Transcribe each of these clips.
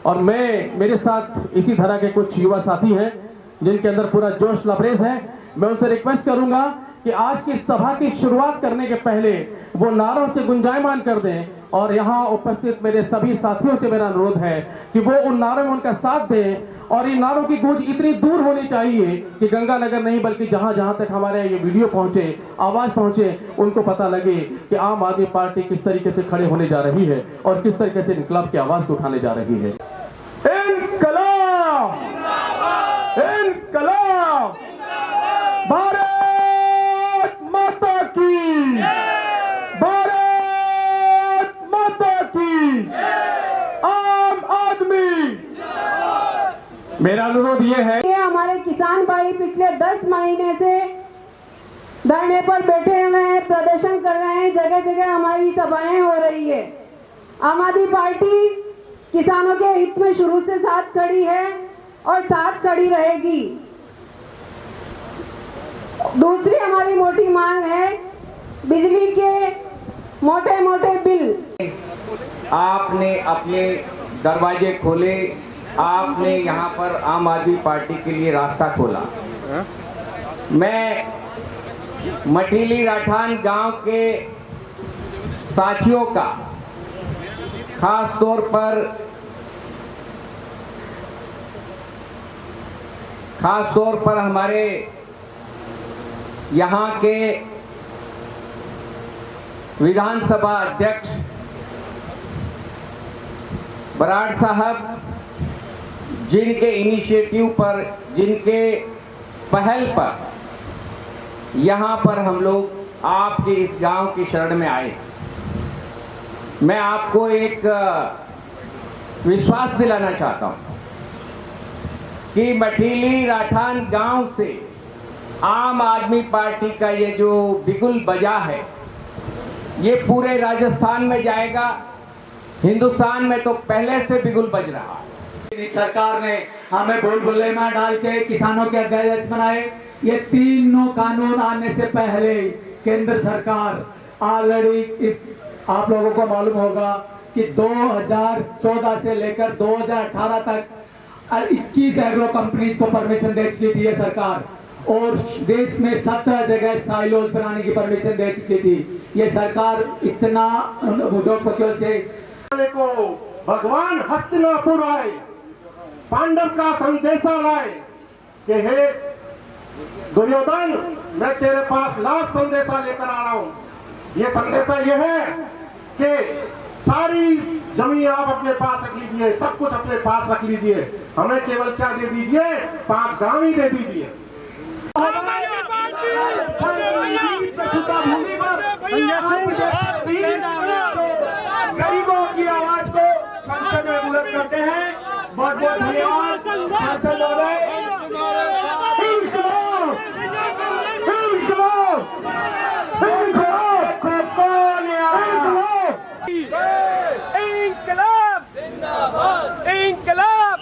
और मेरे साथ इसी तरह के कुछ युवा साथी हैं जिनके अंदर पूरा जोश लबरेज है। मैं उनसे रिक्वेस्ट करूंगा कि आज की सभा की शुरुआत करने के पहले वो नारों से गुंजायमान कर दें, और यहाँ उपस्थित मेरे सभी साथियों से मेरा अनुरोध है कि वो उन नारों में उनका साथ दें, और इन नारों की गूंज इतनी दूर होनी चाहिए कि गंगानगर नहीं बल्कि जहां जहां तक हमारे ये वीडियो पहुंचे, आवाज पहुंचे, उनको पता लगे कि आम आदमी पार्टी किस तरीके से खड़े होने जा रही है और किस तरीके से इनकलाब की आवाज को उठाने जा रही है। इनकलाब, इनकलाब, भारत माता की, भारत माता की, आम आदमी। मेरा अनुरोध ये है कि हमारे किसान भाई पिछले 10 महीने से धरने पर बैठे हुए हैं, प्रदर्शन कर रहे हैं, जगह जगह हमारी सभाएं हो रही है। आम आदमी पार्टी किसानों के हित में शुरू से साथ खड़ी है और साथ खड़ी रहेगी। दूसरी हमारी मोटी मांग है बिजली के मोटे मोटे बिल। आपने अपने दरवाजे खोले, आपने यहाँ पर आम आदमी पार्टी के लिए रास्ता खोला। मैं मठीली राठान गांव के साथियों का खास तौर पर हमारे यहाँ के विधानसभा अध्यक्ष बराड़ साहब, जिनके इनिशिएटिव पर, जिनके पहल पर यहाँ पर हम लोग आपके इस गांव की शरण में आए। मैं आपको एक विश्वास दिलाना चाहता हूँ कि मठीली राठान गांव से आम आदमी पार्टी का ये जो बिगुल बजा है, ये पूरे राजस्थान में जाएगा। हिंदुस्तान में तो पहले से बिगुल बज रहा है। सरकार ने हमें भूल भुलैया डाल के किसानों के अध्यादेश बनाए। ये तीनों कानून आने से पहले केंद्र सरकार ऑलरेडी, आप लोगों को मालूम होगा कि 2014 से लेकर 2018 तक 21 एग्रो कंपनीज को परमिशन दे चुकी थी ये सरकार, और देश में 17 जगह साइलोज बनाने की परमिशन दे चुकी थी ये सरकार। इतना उद्योगपतियों से को भगवान हस्तिनापुर आए, पांडव का संदेशा लाए कि हे दुर्योधन, मैं तेरे पास लाख संदेशा लेकर आ रहा हूं। ये संदेशा ये है कि सारी जमीन आप अपने पास रख लीजिए, सब कुछ अपने पास रख लीजिए, हमें केवल क्या दे दीजिए, 5 गांव ही दे दीजिए। गरीबों की आवाज को संसद में बुलंद करते हैं। बहुत बहुत धन्यवाद सांसद महोदय। इंकलाब जिंदाबाद, इंकलाब।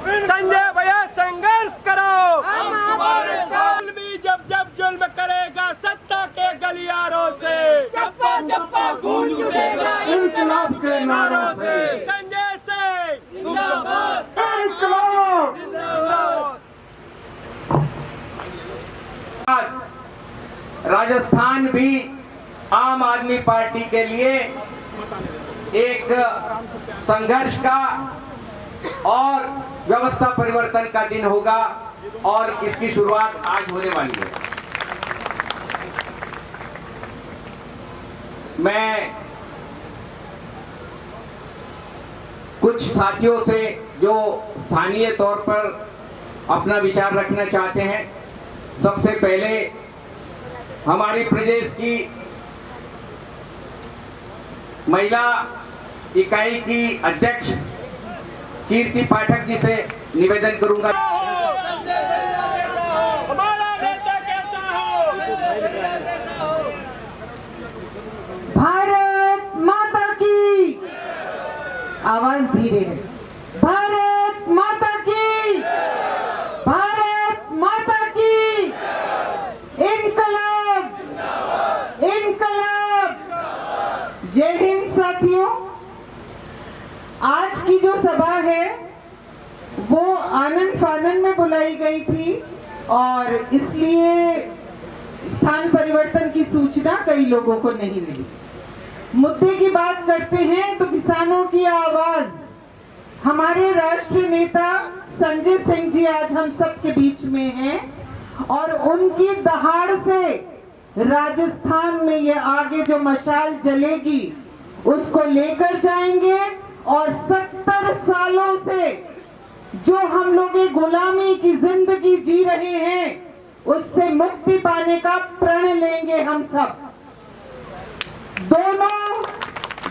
संजय भैया संघर्ष करो, हम तुम्हारे साथ भी। जब जब जुल्म करेगा सत्ता के गलियारों से, चप्पा चप्पा गूंज उठेगा इंकलाब के नारों से। संजय से जिंदाबाद, इंकलाब जिंदाबाद। राजस्थान भी आम आदमी पार्टी के लिए एक संघर्ष का और व्यवस्था परिवर्तन का दिन होगा, और इसकी शुरुआत आज होने वाली है। मैं कुछ साथियों से जो स्थानीय तौर पर अपना विचार रखना चाहते हैं, सबसे पहले हमारी प्रदेश की महिला इकाई की अध्यक्ष कीर्ति पाठक जी से निवेदन करूंगा। हमारा नेता कैसा हो? भारत माता की, आवाज धीरे है। भारत माता की, भारत माता की, इनकलाब, इनकलाब। जय हिंद। साथियों, आज की जो सभा है वो आनंद फानन में बुलाई गई थी और इसलिए स्थान परिवर्तन की सूचना कई लोगों को नहीं मिली। मुद्दे की बात करते हैं तो किसानों की आवाज, हमारे राष्ट्रीय नेता संजय सिंह जी आज हम सब के बीच में हैं और उनकी दहाड़ से राजस्थान में ये आगे जो मशाल जलेगी उसको लेकर जाएंगे और 70 सालों से जो हम लोग ये गुलामी की जिंदगी जी रहे हैं उससे मुक्ति पाने का प्रण लेंगे हम सब।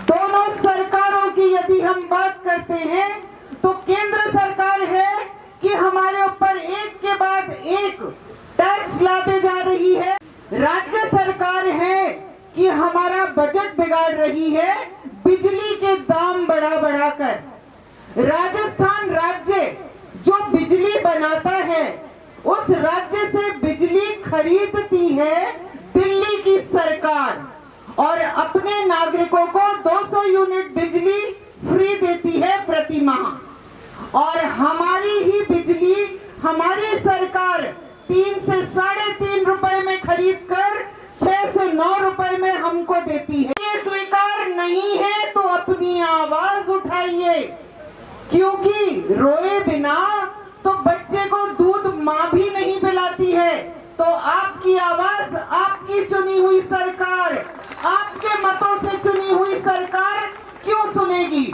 दोनों सरकारों की यदि हम बात करते हैं तो केंद्र सरकार है कि हमारे ऊपर एक के बाद एक टैक्स लाते जा रही है, राज्य सरकार है कि हमारा बजट बिगाड़ रही है बिजली के दाम बढ़ा कर। राजस्थान राज्य जो बिजली बनाता है उस राज्य से बिजली खरीदती है दिल्ली की सरकार और अपने नागरिकों को 200 यूनिट बिजली फ्री देती है प्रति माह। और हमारी ही बिजली हमारी सरकार 3 से 3.5 रुपए में खरीद कर 6 से 9 रुपए में हमको देती है। ये स्वीकार नहीं है तो अपनी आवाज उठाइए, क्योंकि रोए बिना तो बच्चे को दूध माँ भी नहीं पिलाती है। तो आपकी आवाज आपकी चुनी हुई सरकार, आपके मतों से चुनी हुई सरकार क्यों सुनेगी?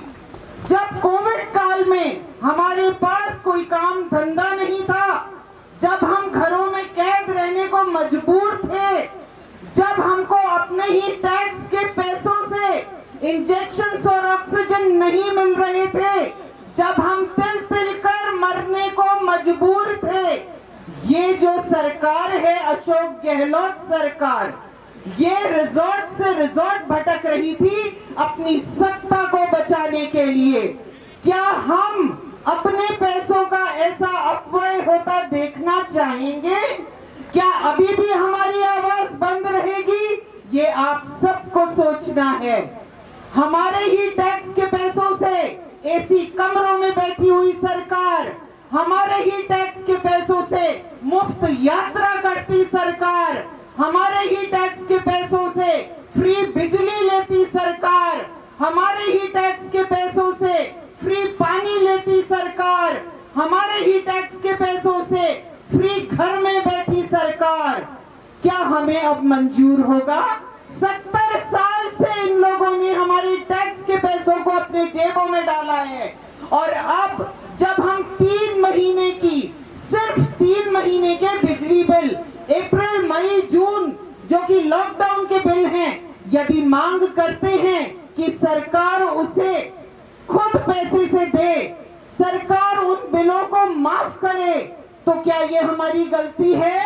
जब कोविड काल में हमारे पास कोई काम धंधा नहीं था, जब हम घरों में कैद रहने को मजबूर थे, जब हमको अपने ही टैक्स के पैसों से इंजेक्शन और ऑक्सीजन नहीं मिल रहे थे, जब हम तिल तिल कर मरने को मजबूर थे, ये जो सरकार है अशोक गहलोत सरकार, ये रिजॉर्ट से रिजॉर्ट भटक रही थी अपनी सत्ता को बचाने के लिए। क्या हम अपने पैसों का ऐसा अपव्यय होता देखना चाहेंगे? क्या अभी भी हमारी आवाज बंद रहेगी? ये आप सबको सोचना है। हमारे ही टैक्स के पैसों से एसी कमरों में बैठी हुई सरकार, हमारे ही टैक्स के पैसों से मुफ्त यात्रा करती सरकार, हमारे ही टैक्स के पैसों से फ्री बिजली लेती सरकार, हमारे ही टैक्स के पैसों से फ्री पानी लेती सरकार, हमारे ही टैक्स के पैसों से फ्री घर में बैठी सरकार, क्या हमें अब मंजूर होगा? 70 साल से इन लोगों ने हमारे टैक्स के पैसों को अपने जेबों में डाला है और अब जब हम 3 महीने की, सिर्फ 3 महीने के बिजली बिल अप्रैल मई जून जो कि लॉकडाउन के बिल हैं, यदि मांग करते हैं कि सरकार उसे खुद पैसे से दे, सरकार उन बिलों को माफ करे, तो क्या ये हमारी गलती है?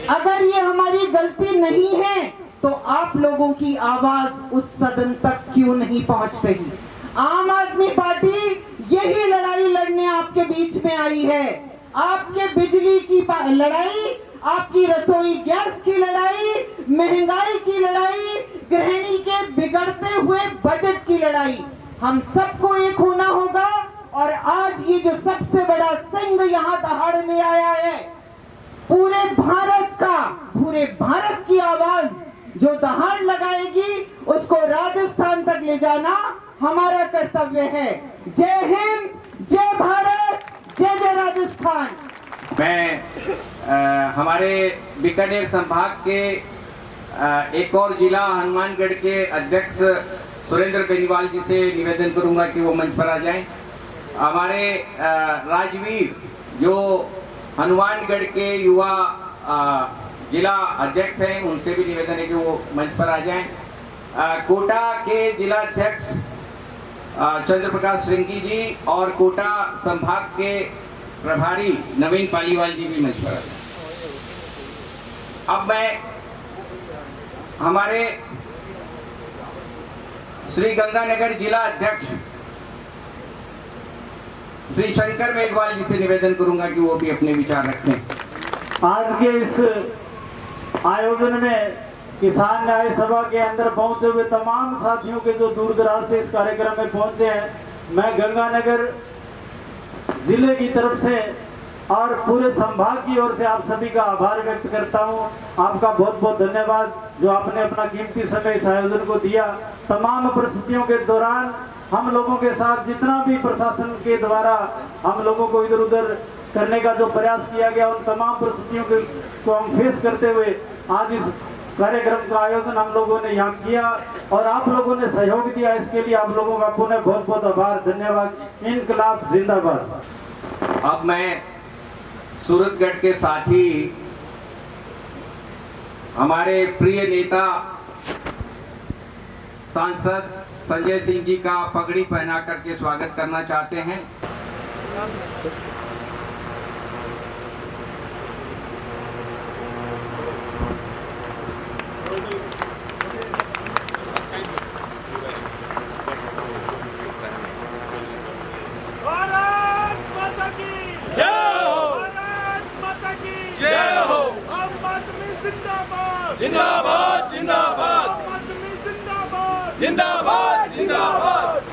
अगर ये हमारी गलती नहीं है तो आप लोगों की आवाज उस सदन तक क्यों नहीं पहुंच रही? आम आदमी पार्टी यही लड़ाई लड़ने आपके बीच में आई है। आपके बिजली की लड़ाई, आपकी रसोई गैस की लड़ाई, महंगाई की लड़ाई, गृहिणी के बिगड़ते हुए बजट की लड़ाई, हम सबको एक होना होगा। और आज ये जो सबसे बड़ा सिंह यहाँ दहाड़ने आया है, पूरे भारत की आवाज जो दहाड़ लगाएगी उसको राजस्थान तक ले जाना हमारा कर्तव्य है। जय हिंद, जय भारत, जय जय राजस्थान। मैं हमारे बीकानेर संभाग के एक और जिला हनुमानगढ़ के अध्यक्ष सुरेंद्र बेनीवाल जी से निवेदन करूंगा कि वो मंच पर आ जाएं। हमारे राजवीर जो हनुमानगढ़ के युवा जिला अध्यक्ष हैं, उनसे भी निवेदन है कि वो मंच पर आ जाएं। कोटा के जिला अध्यक्ष चंद्र प्रकाश श्रृंगी जी और कोटा संभाग के प्रभारी नवीन पालीवाल जी भी मंच पर आ जाएं। अब मैं हमारे श्री गंगानगर जिला अध्यक्ष श्री शंकर मेघवाल जी से निवेदन करूंगा कि वो भी अपने विचार रखें। आज के इस आयोजन में किसान न्याय सभा के अंदर पहुंचे हुए तमाम साथियों के जो दूर दराज से इस कार्यक्रम में पहुंचे हैं, मैं गंगानगर जिले की तरफ से और पूरे संभाग की ओर से आप सभी का आभार व्यक्त करता हूं। आपका बहुत बहुत धन्यवाद जो आपने अपना कीमती समय इस आयोजन को दिया। तमाम परिस्थितियों के दौरान हम लोगों के साथ जितना भी प्रशासन के द्वारा हम लोगों को इधर उधर करने का जो प्रयास किया गया, उन तमाम परिस्थितियों को हम फेस करते हुए आज इस कार्यक्रम का आयोजन हम लोगों ने यहाँ किया और आप लोगों ने सहयोग दिया। इसके लिए आप लोगों का पुनः बहुत बहुत आभार, धन्यवाद। इनकलाब जिंदाबाद। अब मैं सूरतगढ़ के साथी हमारे प्रिय नेता सांसद संजय सिंह जी का पगड़ी पहना करके स्वागत करना चाहते हैं। भारत माता की जय हो, भारत माता की जय हो। आम आदमी जिंदाबाद जिंदाबाद जिंदाबाद, आम आदमी जिंदाबाद जिंदाबाद जिंदाबाद।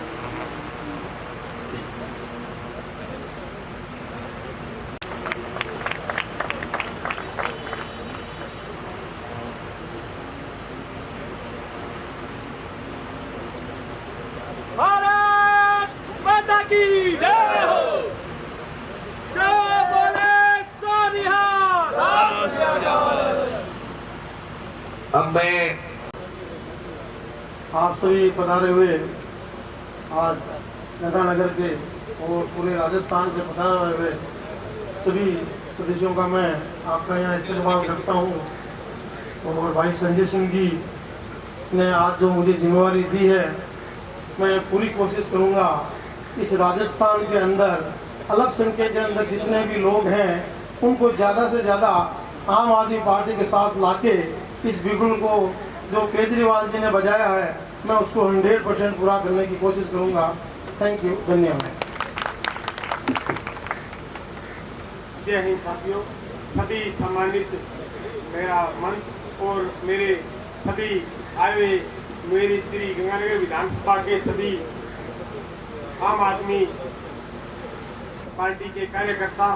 भारत माता की जय हो, जय बोले सोनिहार। अब मैं आप सभी पधारे हुए आज गंगानगर के और पूरे राजस्थान से पधारे हुए सभी सदस्यों का मैं आपका यहाँ इस्तेमाल करता हूँ। और भाई संजय सिंह जी ने आज जो मुझे जिम्मेवारी दी है, मैं पूरी कोशिश करूँगा इस राजस्थान के अंदर अल्पसंख्यक के अंदर जितने भी लोग हैं उनको ज़्यादा से ज़्यादा आम आदमी पार्टी के साथ लाके इस बिगुल को जो केजरीवाल जी ने बजाया है, मैं उसको 100% पूरा करने की कोशिश करूंगा। थैंक यू, धन्यवाद। जय हिंद साथियों, सभी सम्मानित मेरा मंच और मेरे सभी आए हुए मेरी श्री गंगानगर विधानसभा के सभी आम आदमी पार्टी के कार्यकर्ता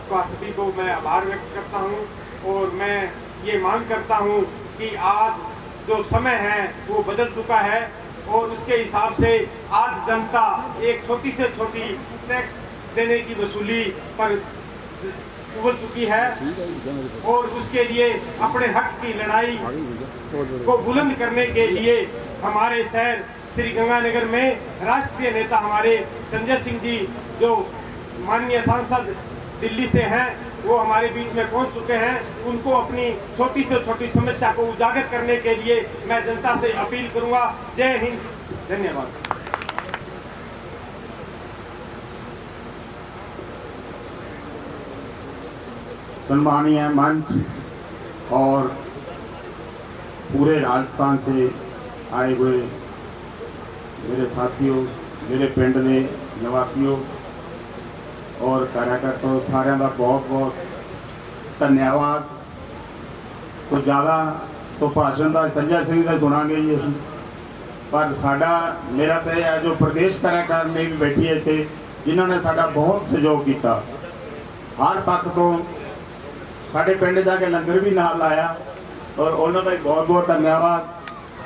का सभी को मैं आभार व्यक्त करता हूं और मैं ये मांग करता हूं कि आज जो समय है वो बदल चुका है और उसके हिसाब से आज जनता एक छोटी से छोटी टैक्स देने की वसूली पर उबल चुकी है और उसके लिए अपने हक की लड़ाई को बुलंद करने के लिए हमारे शहर श्री गंगानगर में राष्ट्रीय नेता हमारे संजय सिंह जी जो माननीय सांसद दिल्ली से हैं, वो हमारे बीच में पहुंच चुके हैं। उनको अपनी छोटी से छोटी समस्या को उजागर करने के लिए मैं जनता से अपील करूंगा। जय हिंद, धन्यवाद। सम्मानीय मंच और पूरे राजस्थान से आए हुए मेरे साथियों, मेरे पिंड ने निवासियों और कार्यकर्ताओं सारिਆਂ ਦਾ बहुत धन्यवाद। तो ज़्यादा तो भाषण का संजय सिंह का सुनांगे ही असी, पर साडा मेरा तो यह जो प्रदेश कार्यकार ने भी बैठी है इतने जिन्होंने साडा बहुत सहयोग किया, हर पक्ष तो साढ़े पिंड जाके लंगर भी नाल लाया और उन्होंने का बहुत बहुत धन्यवाद।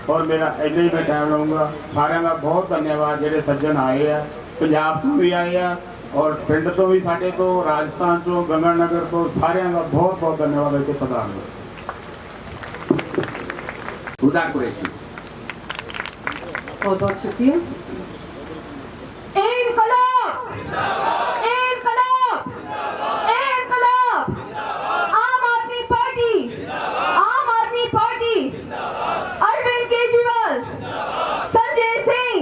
और मेरा इन्ना ही मैं टाइम लाऊंगा। सारिਆਂ का बहुत धन्यवाद ਜਿਹੜੇ सज्जन आए हैं, पंजाब तो भी आए हैं और पिंड तो भी साढ़े तो राजस्थान तो गंगानगर तो सारिਆਂ का बहुत बहुत धन्यवाद इतने प्रधान उदार कुरैशी। बहुत बहुत शुक्रिया। इनकलाब इनकलाब इनकलाब, आम आदमी पार्टी, आम आदमी पार्टी, अरविंद केजरीवाल, संजय सिंह।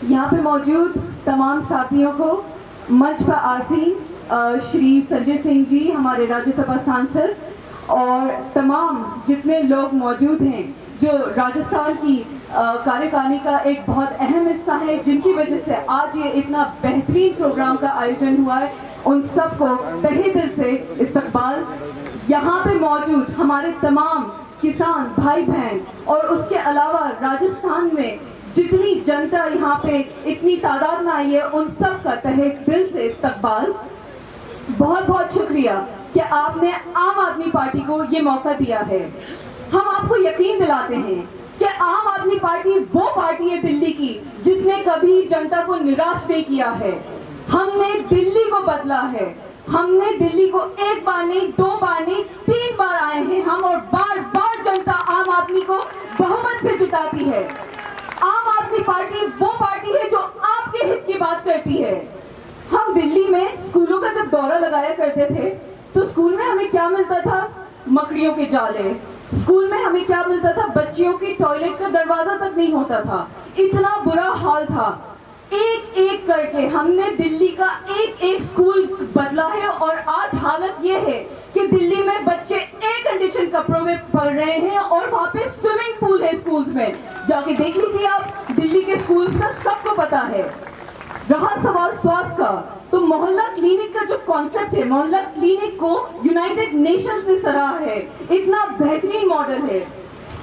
यहाँ पे मौजूद तमाम साथियों को, मंच पर आसीन श्री संजय सिंह जी हमारे राज्यसभा सांसद और तमाम जितने लोग मौजूद हैं जो राजस्थान की कार्यकारिणी का एक बहुत अहम हिस्सा है, जिनकी वजह से आज ये इतना बेहतरीन प्रोग्राम का आयोजन हुआ है, उन सबको तहे दिल से इस्तकबाल। यहाँ पे मौजूद हमारे तमाम किसान भाई बहन और उसके अलावा राजस्थान में जितनी जनता यहाँ पे इतनी तादाद में आई है, उन सब का तहे दिल से इस्तकबाल। बहुत बहुत शुक्रिया कि आपने आम आदमी पार्टी को ये मौका दिया है। हम आपको यकीन दिलाते हैं कि आम आदमी पार्टी वो पार्टी है दिल्ली की जिसने कभी जनता को निराश नहीं किया है। हमने दिल्ली को बदला है। हमने दिल्ली को एक बार नहीं, 2 बार नहीं, 3 बार आए हैं हम, और बार बार जनता आम आदमी को बहुमत से जिताती है। आम आदमी पार्टी वो पार्टी है जो आपके हित की बात करती है। हम दिल्ली में स्कूलों का जब दौरा लगाया करते थे तो स्कूल में हमें क्या मिलता था? मकड़ियों के जाले। स्कूल में हमें क्या मिलता था? बच्चियों की टॉयलेट का दरवाजा तक नहीं होता था। इतना बुरा हाल था। एक एक करके हमने दिल्ली का एक एक स्कूल बदला है, और आज हालत ये है कि दिल्ली में बच्चे एयर कंडीशन कपड़ों में पढ़ रहे हैं और वहाँ पे स्विमिंग पूल है स्कूल्स में। जाके देख लीजिए आप, दिल्ली के स्कूल्स का सबको पता है। रहा सवाल स्वास्थ्य का, तो मोहल्ला क्लिनिक का जो कॉन्सेप्ट है, मोहल्ला क्लिनिक को यूनाइटेड नेशंस ने सराहा है। इतना बेहतरीन मॉडल है।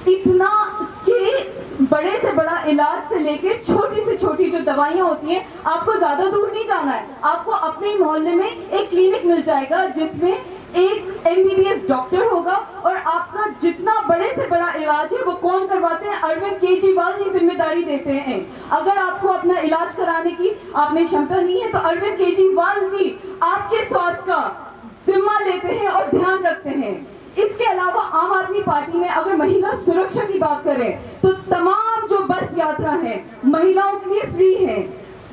इतना इसके बड़े से बड़ा इलाज से लेके छोटी से छोटी जो दवाइयाँ होती हैं, आपको ज्यादा दूर नहीं जाना है। आपको अपने मोहल्ले में एक क्लिनिक मिल जाएगा जिसमें एक MBBS डॉक्टर होगा, और आपका जितना बड़े से बड़ा इलाज है वो कौन करवाते हैं? अरविंद केजरीवाल जी जिम्मेदारी देते हैं। अगर आपको अपना इलाज कराने की आपने क्षमता नहीं है तो अरविंद केजरीवाल जी आपके स्वास्थ्य का जिम्मा लेते हैं और ध्यान रखते हैं। इसके अलावा आम आदमी पार्टी में अगर महिला सुरक्षा की बात करें तो तमाम जो बस यात्रा है महिलाओं के लिए फ्री है,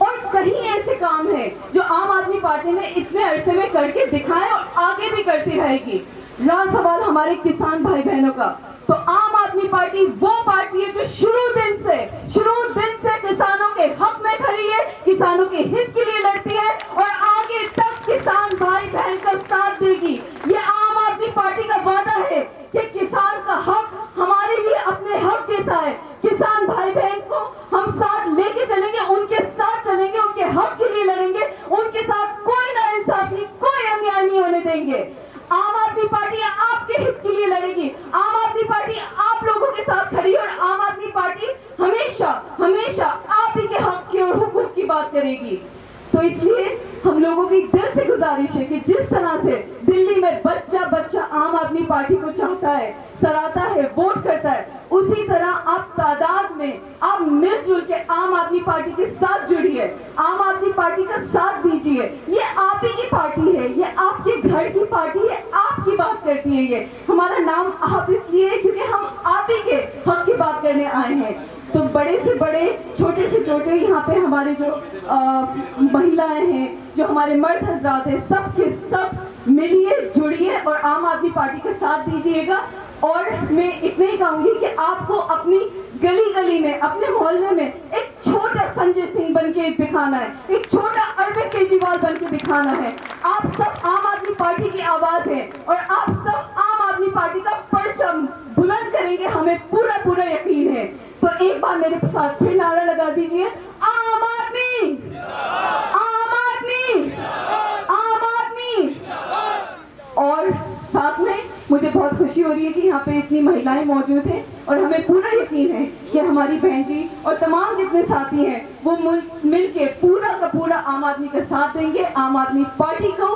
और कहीं ऐसे काम है जो आम आदमी पार्टी ने इतने अरसे में करके दिखाए और आगे भी करती रहेगी। रहा सवाल हमारे किसान भाई बहनों का, तो आम आदमी पार्टी वो पार्टी है जो शुरू दिन से किसानों के हक में खड़ी है, किसानों के हित के लिए लड़ती है और आगे तक किसान भाई बहन का साथ देगी। ये आम आदमी पार्टी का वादा है कि किसान का हक हमारे लिए अपने हक जैसा है। किसान भाई बहन को हम साथ लेके चलेंगे, उनके साथ चलेंगे, उनके हक के लिए लड़ेंगे, उनके साथ कोई नाइंसाफी, कोई अन्याय नहीं होने देंगे। आम आदमी पार्टी आपके हित के लिए लड़ेगी। आम आदमी पार्टी आप लोगों के साथ खड़ी है, और आम आदमी पार्टी हमेशा आप ही के हक की और हुकूक की बात करेगी। तो इसलिए हम लोगों की दिल से गुजारिश है कि जिस तरह से दिल्ली में बच्चा आम आदमी पार्टी को चाहता है, सराहता है, वोट करता है, उसी तरह आप तादाद में आप मिलजुल के आम आदमी पार्टी के साथ जुड़िए, आम आदमी पार्टी का साथ दीजिए। ये आप ही की पार्टी है, ये आपके घर की पार्टी है, आपकी बात करती है। ये हमारा नाम आप इसलिए है क्योंकि हम आप ही के हक की बात करने आए हैं। तो बड़े से बड़े, छोटे से छोटे यहाँ पे हमारे जो महिलाएं हैं, जो हमारे मर्द हजरात हैं, सब के सब मिलिए, जुड़िए और आम आदमी पार्टी का साथ दीजिएगा। और मैं इतना ही कहूंगी कि आपको अपनी गली गली में, अपने मोहल्ले में एक छोटा संजय सिंह बन के दिखाना है, एक छोटा अरविंद केजरीवाल बन के दिखाना है। आप सब आम आदमी पार्टी की आवाज है और आप सब आम आदमी पार्टी का परचम बुलंद करेंगे, हमें पूरा यकीन है। तो एक बार मेरे साथ फिर नारा लगा दीजिए, आम आदमी, आम आदमी, आम आदमी। और साथ में मुझे बहुत खुशी हो रही है कि यहाँ पे इतनी महिलाएं मौजूद हैं, और हमें पूरा यकीन है कि हमारी बहन जी और तमाम जितने साथी हैं वो मिल के पूरा का पूरा आम आदमी का साथ देंगे। आम आदमी पार्टी को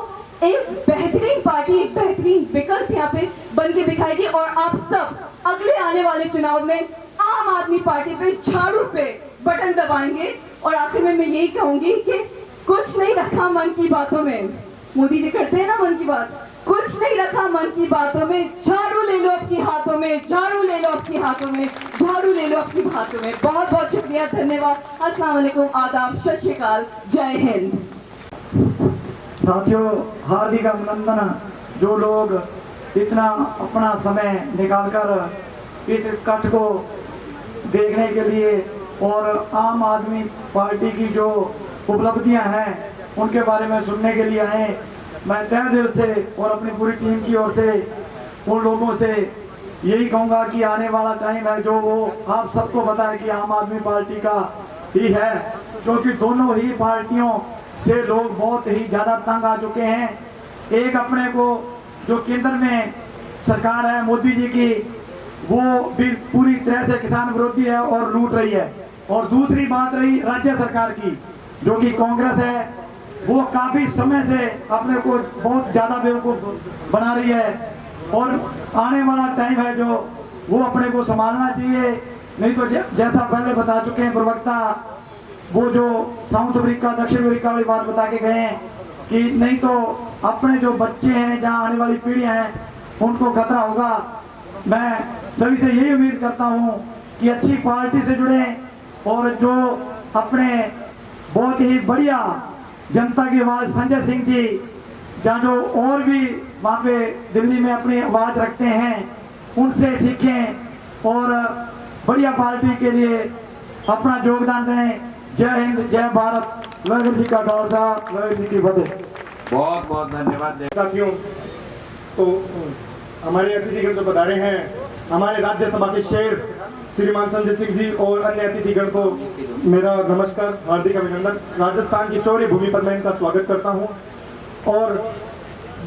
एक बेहतरीन पार्टी, एक बेहतरीन विकल्प यहाँ पे बन के दिखाएगी, और आप सब अगले आने वाले चुनाव में आम आदमी पार्टी पे झाड़ू पे बटन दबाएंगे। और आखिर में मैं यही कहूंगी कि कुछ नहीं रखा मन की बातों में, मोदी जी करते हैं ना मन की बात, कुछ नहीं रखा मन की बातों में, झाड़ू ले लो आपकी हाथों में, झाड़ू ले लो आपकी हाथों में, झाड़ू ले लो आपकी हाथों में। बहुत बहुत शुक्रिया, धन्यवाद, अस्सलाम वालेकुम, आदाब, सत श्री अकाल, जय हिंद। साथियों, हार्दिक अभिनंदन। जो लोग इतना अपना समय निकालकर इस इकट्ठ को देखने के लिए और आम आदमी पार्टी की जो उपलब्धियां हैं उनके बारे में सुनने के लिए आए, मैं तहे दिल से और अपनी पूरी टीम की ओर से उन लोगों से यही कहूँगा कि आने वाला टाइम है जो वो आप सबको पता है कि आम आदमी पार्टी का ही है, क्योंकि दोनों ही पार्टियों से लोग बहुत ही ज़्यादा तंग आ चुके हैं। एक अपने को जो केंद्र में सरकार है मोदी जी की, वो भी पूरी तरह से किसान विरोधी है और लूट रही है। और दूसरी बात रही राज्य सरकार की, जो कि कांग्रेस है, वो काफ़ी समय से अपने को बहुत ज़्यादा बेवकूफ़ बना रही है और आने वाला टाइम है जो वो अपने को संभालना चाहिए। नहीं तो जैसा पहले बता चुके हैं प्रवक्ता, वो जो साउथ अफ्रीका दक्षिण अफ्रीका वाली बात बता के गए हैं कि नहीं तो अपने जो बच्चे हैं, जहाँ आने वाली पीढ़ियाँ हैं, उनको खतरा होगा। मैं सभी से यही उम्मीद करता हूँ कि अच्छी पार्टी से जुड़े और जो अपने बहुत ही बढ़िया जनता की आवाज़ संजय सिंह जी, जहाँ जो और भी वहाँ पे दिल्ली में अपनी आवाज़ रखते हैं, उनसे सीखें और बढ़िया पार्टी के लिए अपना योगदान दें। जय हिंद, जय भारत, वाहिगुरू जी का खालसा, वाहिगुरू जी की फतेह। बहुत बहुत धन्यवाद साथियों। तो हमारे अतिथिगण जो पधारे हैं, हमारे राज्यसभा के शेर श्रीमान संजय सिंह जी और अन्य अतिथिगण को मेरा नमस्कार, हार्दिक अभिनंदन। राजस्थान की शौर्य भूमि पर मैं इनका स्वागत करता हूं और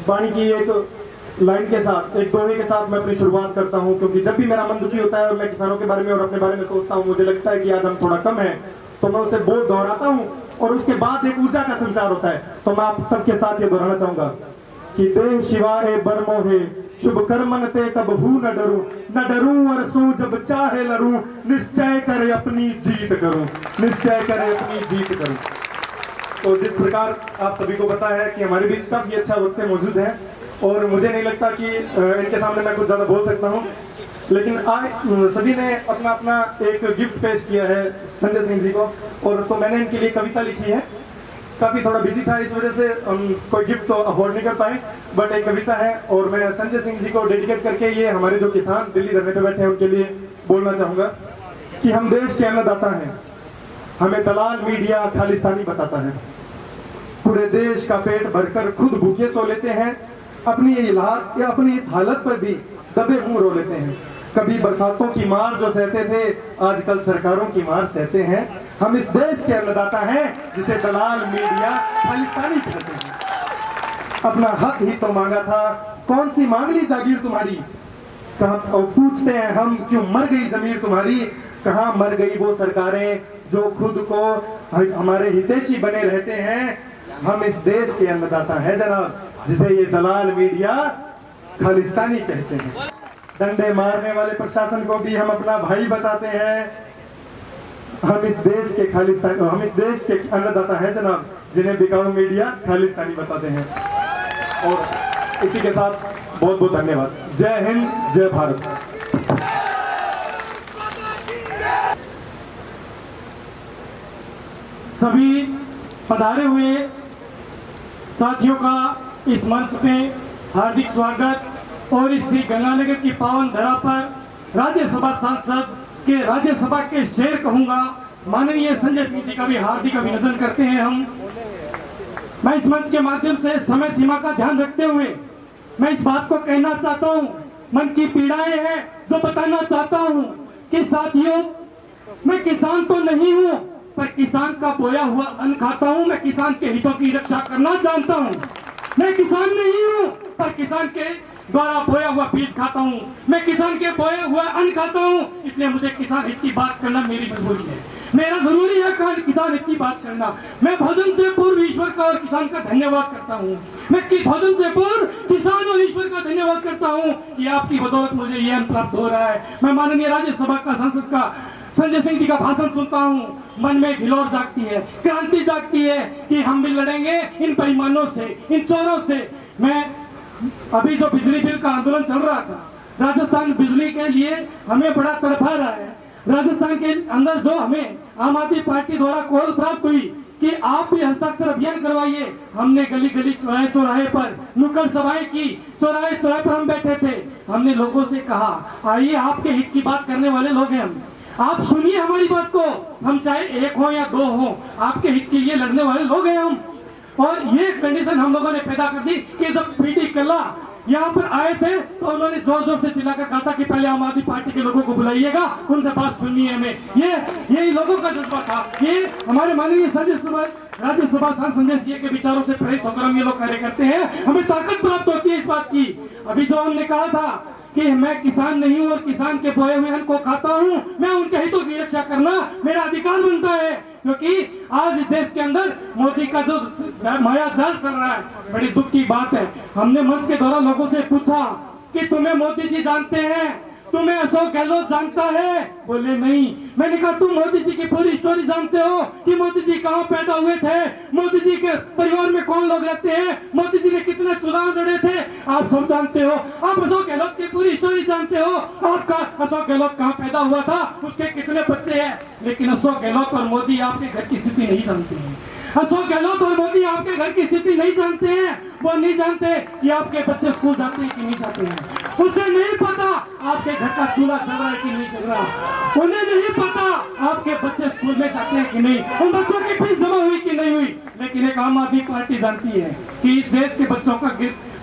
वाणी की एक लाइन के साथ, एक दोहे के साथ मैं अपनी शुरुआत करता हूं, क्योंकि जब भी मेरा मन दुखी होता है और मैं किसानों के बारे में और अपने बारे में सोचता हूं, मुझे लगता है कि आज हम थोड़ा कम है, तो मैं उसे बहुत दोहराता हूं और उसके बाद एक ऊर्जा का संचार होता है। तो मैं आप सबके साथ ये दोहराना चाहूंगा कि देव शिवाय बरमोहे शुभ कर्मन ते कब हूं न डरूं और सो जब चाहे लड़ूं, निश्चय करे अपनी जीत करूं, निश्चय करे अपनी जीत करूं। तो जिस प्रकार आप सभी को पता है कि हमारे बीच काफी अच्छा वक्त मौजूद है और मुझे नहीं लगता कि इनके सामने मैं कुछ ज्यादा बोल सकता हूं, लेकिन आज सभी ने अपना अपना एक गिफ्ट पेश किया है संजय सिंह जी को, और तो मैंने इनके लिए कविता लिखी है। काफ़ी थोड़ा बिजी था, इस वजह से कोई गिफ्ट तो अफोर्ड नहीं कर पाए, बट एक कविता है और मैं संजय सिंह जी को डेडिकेट करके ये हमारे जो किसान दिल्ली धरने पे बैठे हैं उनके लिए बोलना चाहूँगा कि हम देश के अन्नदाता हैं, हमें दलाल मीडिया खालिस्तानी बताता है, पूरे देश का पेट भरकर खुद भूखे सो लेते हैं, अपनी इस हालत पर भी दबे मुंह रो लेते हैं। कभी बरसातों की मार जो सहते थे, आजकल सरकारों की मार सहते हैं। हम इस देश के अन्नदाता हैं जिसे दलाल मीडिया खालिस्तानी कहते हैं। अपना हक ही तो मांगा था, कौन सी मांग ली जागीर तुम्हारी, कहाँ पूछते हैं हम क्यों मर गई जमीर तुम्हारी, कहाँ मर गई वो सरकारें जो खुद को हमारे हितैषी बने रहते हैं। हम इस देश के अन्नदाता हैं जनाब, जिसे ये दलाल मीडिया खालिस्तानी कहते हैं। डंडे मारने वाले प्रशासन को भी हम अपना भाई बताते हैं। हम इस देश के अन्नदाता हैं जनाब, जिन्हें बिकाऊ मीडिया खालिस्तानी बताते हैं। और इसी के साथ बहुत बहुत धन्यवाद। जय हिंद, जय भारत। सभी पधारे हुए साथियों का इस मंच पे हार्दिक स्वागत और इस श्री गंगानगर की पावन धरा पर राज्यसभा सांसद के राज्यसभा के शेर कहूंगा माननीय संजय सिंह जी का भी हार्दिक अभिनंदन करते हैं हम। मैं इस मंच के माध्यम से समय सीमा का ध्यान रखते हुए मैं इस बात को कहना चाहता हूं, मन की पीड़ाएं हैं जो बताना चाहता हूं कि साथियों, मैं किसान तो नहीं हूं, पर किसान का बोया हुआ अन्न खाता हूं। मैं किसान के हितों की रक्षा करना जानता हूं। मैं किसान नहीं हूं, पर किसान के द्वारा बोया हुआ बीज खाता हूं। मैं किसान के बोया हुआ अन्न खाता हूं, इसलिए मुझे किसान हित की बात करना मेरी मजबूरी है, मेरा जरूरी है किसान हित की बात करना। मैं भोजन से पूर्व ईश्वर का और किसान का धन्यवाद करता हूं। मैं भोजन से पूर्व किसान और ईश्वर का धन्यवाद करता हूं कि आपकी बदौलत मुझे यह अन्न प्राप्त हो रहा है। मैं माननीय राज्यसभा का सांसद का संजय सिंह जी का भाषण सुनता हूं, मन में हिलोर जागती है, क्रांति जागती है कि हम भी लड़ेंगे इन बेईमानों से, इन चोरों से। मैं अभी जो बिजली बिल का आंदोलन चल रहा था, राजस्थान बिजली के लिए हमें बड़ा तड़पा रहा है। राजस्थान के अंदर जो हमें आम आदमी पार्टी द्वारा कॉल प्राप्त हुई कि आप भी हस्ताक्षर अभियान करवाइए, हमने गली गली चौराहे चौराहे पर नुक्कड़ सभाएं की, चौराहे चौराहे पर हम बैठे थे। हमने लोगों से कहा, आइए आपके हित की बात करने वाले लोग हैं हम, आप सुनिए हमारी बात को, हम चाहे एक हो या दो हो, आपके हित के लिए लड़ने वाले लोग हैं हम। और ये कंडीशन हम लोगों ने पैदा कर दी कि जब पीटी कल्ला यहाँ पर आए थे तो उन्होंने जोर जोर से चिल्लाकर कहा था कि पहले आम आदमी पार्टी के लोगों को बुलाइएगा, उनसे बात सुनिए हमें। यही लोगों का जज्बा था। ये हमारे माननीय राज्यसभा सांसद संजय सिंह के विचारों से प्रेरित होकर हम ये लोग कार्य करते हैं, हमें ताकत प्राप्त होती है इस बात की। अभी जो हमने कहा था कि मैं किसान नहीं हूं और किसान के बोए हुए अन्न को खाता हूं, मैं उनके हितों की रक्षा करना मेरा अधिकार बनता है, क्योंकि आज इस देश के अंदर मोदी का जो माया जाल चल रहा है, बड़ी दुख की बात है। हमने मंच के दौरान लोगों से पूछा कि तुम्हें मोदी जी जानते हैं, तुम्हें अशोक गहलोत जानता है? बोले नहीं। मैंने कहा तुम मोदी जी की पूरी स्टोरी जानते हो कि मोदी जी कहाँ पैदा हुए थे, मोदी जी के परिवार में कौन लोग रहते हैं, मोदी जी ने कितने चुनाव लड़े थे, आप सब जानते हो। आप अशोक गहलोत की पूरी स्टोरी जानते हो, आपका अशोक गहलोत कहाँ पैदा हुआ था, उसके कितने बच्चे हैं। लेकिन अशोक गहलोत और मोदी आपके घर की स्थिति नहीं जानते हैं। अशोक गहलोत और मोदी आपके घर की स्थिति नहीं जानते हैं। वो नहीं जानते कि आपके बच्चे स्कूल जाते हैं कि नहीं जाते हैं। उसे नहीं पता आपके घर का चूल्हा चल रहा है कि नहीं चल रहा। उन्हें नहीं पता आपके बच्चे स्कूल में जाते हैं कि नहीं, उन बच्चों की फीस जमा हुई कि नहीं हुई। लेकिन एक आम आदमी पार्टी जानती है कि इस देश के बच्चों का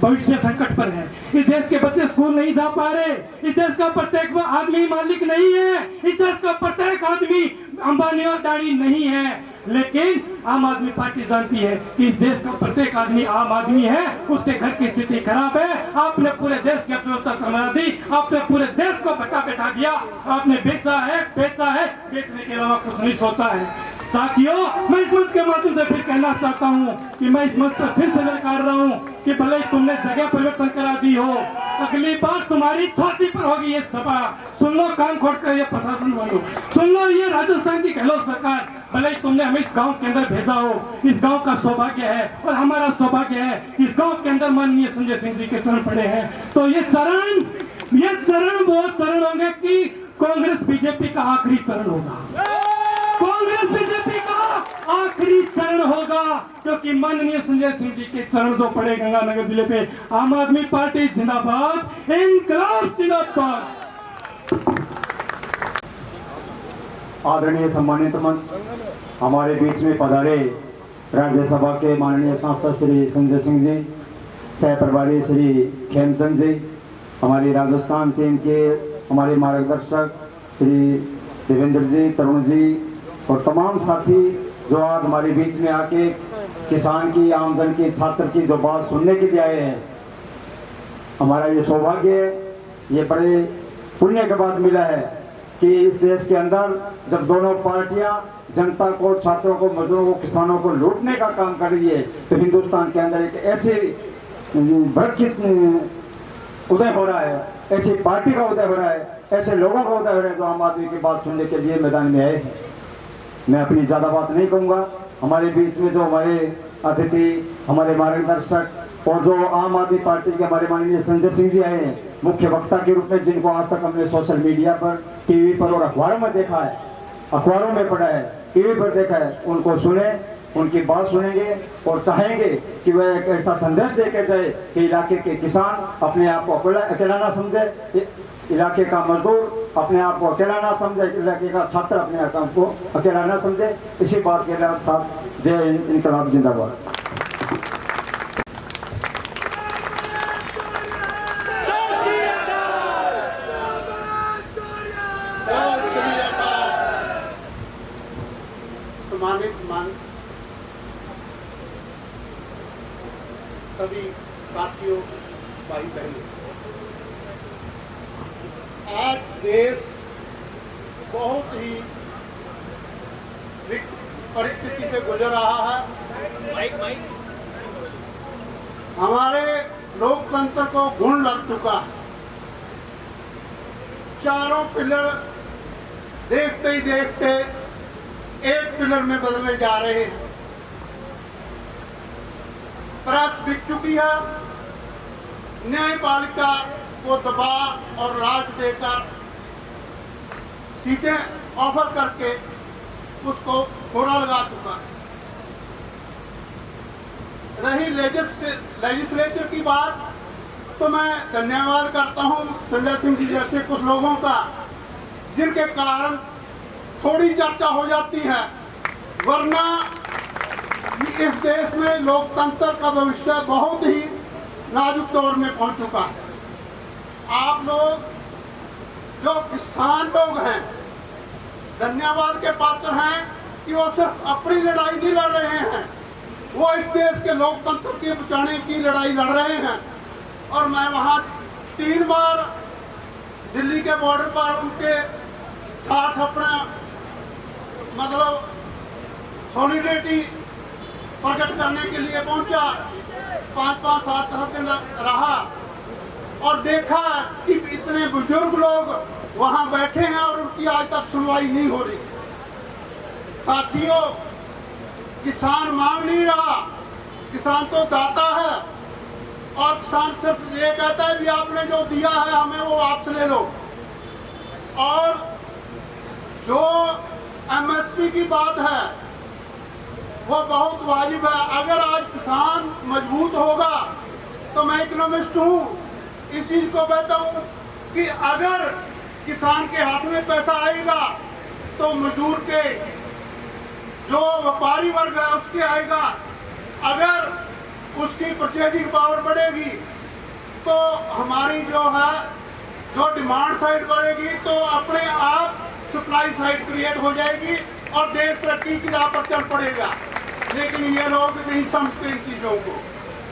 भविष्य संकट पर है। इस देश के बच्चे स्कूल नहीं जा पा रहे। इस देश का प्रत्येक आदमी मालिक नहीं है। इस देश का प्रत्येक आदमी अंबानी और अडानी नहीं है। लेकिन आम आदमी पार्टी जानती है कि इस देश का प्रत्येक आदमी आम आदमी है, उसके घर की स्थिति खराब है। आपने पूरे देश की अर्थव्यवस्था चला दी, आपने पूरे देश को बैठा दिया, आपने बेचा है, बेचने के अलावा कुछ नहीं सोचा है। साथियों, मैं इस मंच के माध्यम से फिर कहना चाहता हूँ कि मैं इस मंच पर फिर से ललकार रहा हूँ कि भले ही तुमने जगह परिवर्तन करा दी हो, अगली बार तुम्हारी छाती पर होगी ये सभा। सुन लो कान खोल कर, ये प्रशासन वालों सुन लो, ये राजस्थान की गहलोत सरकार, भले ही तुमने हमें इस गांव के अंदर भेजा हो, इस गांव का सौभाग्य है और हमारा सौभाग्य है कि इस गांव के अंदर माननीय संजय सिंह जी के चरण पड़े हैं। तो ये चरण वो चरण होंगे कि कांग्रेस बीजेपी का आखिरी चरण होगा। कांग्रेस बीजेपी का आखिरी चरण होगा, क्योंकि माननीय संजय सिंह जी के चरण जो पड़े गंगानगर जिले पे, आम आदमी पार्टी जिंदाबाद, इंकलाब जिंदाबाद। आदरणीय सम्मानित मंच, हमारे बीच में पधारे राज्यसभा के माननीय सांसद श्री संजय सिंह जी, सह प्रभारी श्री खेमचंद जी, हमारी राजस्थान टीम के हमारे मार्गदर्शक श्री देवेंद्र जी, तरुण जी और तमाम साथी जो आज हमारे बीच में आके किसान की, आमजन की, छात्र की जो बात सुनने के लिए आए हैं। हमारा ये सौभाग्य है, ये बड़े पुण्य के बाद मिला है कि इस देश के अंदर जब दोनों पार्टियां जनता को, छात्रों को, मजदूरों को, किसानों को लूटने का काम कर रही है, तो हिंदुस्तान के अंदर एक ऐसे भड़कित उदय हो रहा है, ऐसी पार्टी का उदय हो रहा है, ऐसे लोगों का उदय हो रहा है जो आम आदमी की बात सुनने के लिए मैदान में आए हैं। मैं अपनी ज़्यादा बात नहीं कहूँगा। हमारे बीच में जो हमारे अतिथि, हमारे मार्गदर्शक और जो आम आदमी पार्टी के हमारे माननीय संजय सिंह जी आए हैं मुख्य वक्ता के रूप में, जिनको आज तक हमने सोशल मीडिया पर, टीवी पर और अखबारों में देखा है, अखबारों में पढ़ा है, टीवी पर देखा है, उनको सुने, उनकी बात सुनेंगे और चाहेंगे कि वह एक ऐसा संदेश देके जाए कि इलाके के किसान अपने आप को अकेला ना समझे, इलाके का मजदूर अपने आप को अकेला ना समझे, इलाके का छात्र अपने आप को अकेला ना समझे। इसी बात के साथ जय हिंद, इंकलाब जिंदाबाद। सम्मानित सभी साथियों, भाई बहनों, आज देश बहुत ही विकट परिस्थिति से गुजर रहा है। हमारे लोकतंत्र को घुन लग चुका है। चारों पिलर देखते ही देखते एक पिलर में बदलने जा रहे हैं। प्रेस बिक चुकी है, न्यायपालिका को दबाव और राज देकर सीटें ऑफर करके उसको कोरा लगा चुका है। रही लेजिस्लेचर की बात, तो मैं धन्यवाद करता हूं संजय सिंह जी जैसे कुछ लोगों का, जिनके कारण थोड़ी चर्चा हो जाती है, वरना इस देश में लोकतंत्र का भविष्य बहुत ही नाजुक दौर में पहुंच चुका है। आप लोग जो किसान लोग हैं धन्यवाद के पात्र हैं कि वो सिर्फ अपनी लड़ाई नहीं लड़ रहे हैं, वो इस देश के लोकतंत्र के बचाने की लड़ाई लड़ रहे हैं। और मैं वहाँ 3 बार दिल्ली के बॉर्डर पर उनके साथ अपना मतलब सॉलिडेरिटी प्रकट करने के लिए पहुंचा। 5-5, 7 दिन रहा और देखा कि इतने बुजुर्ग लोग वहां बैठे हैं और उनकी आज तक सुनवाई नहीं हो रही। साथियों, किसान मांग नहीं रहा, किसान तो दाता है और किसान सिर्फ ये कहता है भी आपने जो दिया है हमें वो वापस ले लो। और जो एमएसपी की बात है वो बहुत वाजिब है। अगर आज किसान मजबूत होगा तो मैं इकोनॉमिस्ट हूँ, इस चीज को कहता हूँ कि अगर किसान के हाथ में पैसा आएगा तो मजदूर के जो व्यापारी वर्ग है उसके आएगा। अगर उसकी परचेजिंग पावर बढ़ेगी तो हमारी जो है जो डिमांड साइड बढ़ेगी तो अपने आप सप्लाई साइड क्रिएट हो जाएगी और देश तरक्की की राह पर चल पड़ेगा। लेकिन ये लोग नहीं समझते इन चीजों को,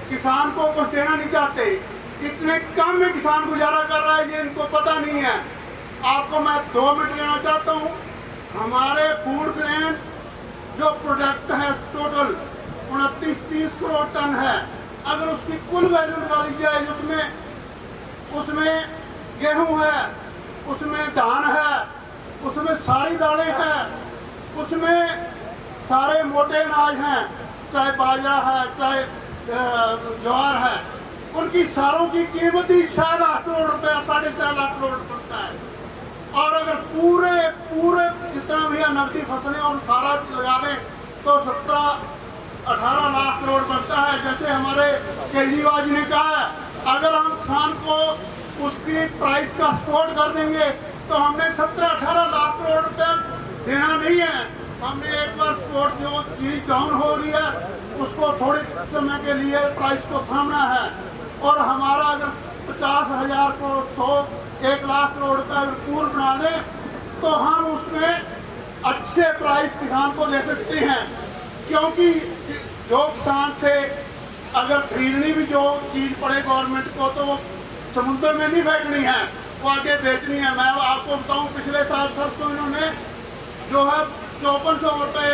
किसान को कुछ देना नहीं चाहते। इतने कम में किसान गुजारा कर रहा है ये इनको पता नहीं है। आपको मैं 2 मिनट लेना चाहता हूँ। हमारे फूड ग्रेन जो प्रोडक्ट है टोटल 29-30 करोड़ टन है। अगर उसकी कुल वैल्यू निकाली जाए उसमें गेहूं है, उसमें धान है, उसमें सारी दालें हैं, उसमें सारे मोटे अनाज हैं, चाहे बाजरा है चाहे ज्वार है, उनकी सारों की कीमत ही 6 लाख करोड़ रुपया 6.5 लाख करोड़ बनता है। और अगर पूरे जितना भी नकदी फसलें और सारा लगा लें तो 17-18 लाख करोड़ बनता है। जैसे हमारे केजरीवाल जी ने कहा है, अगर हम किसान को उसकी प्राइस का सपोर्ट कर देंगे तो हमने 17-18 लाख करोड़ रुपए देना नहीं है। हमने एक बार सपोर्ट जो चीज डाउन हो रही है उसको थोड़े समय के लिए प्राइस को थामना है। और हमारा अगर 50,000 करोड़ 100-1 लाख करोड़ का अगर पूल बना दें तो हम उसमें अच्छे प्राइस किसान को दे सकते हैं। क्योंकि जो किसान से अगर खरीदनी भी जो चीज पड़े गवर्नमेंट को तो वो समुद्र में नहीं फेंकनी है, वो आगे बेचनी है। मैं आपको बताऊं, पिछले साल सरसों इन्होंने जो है 5400 रुपये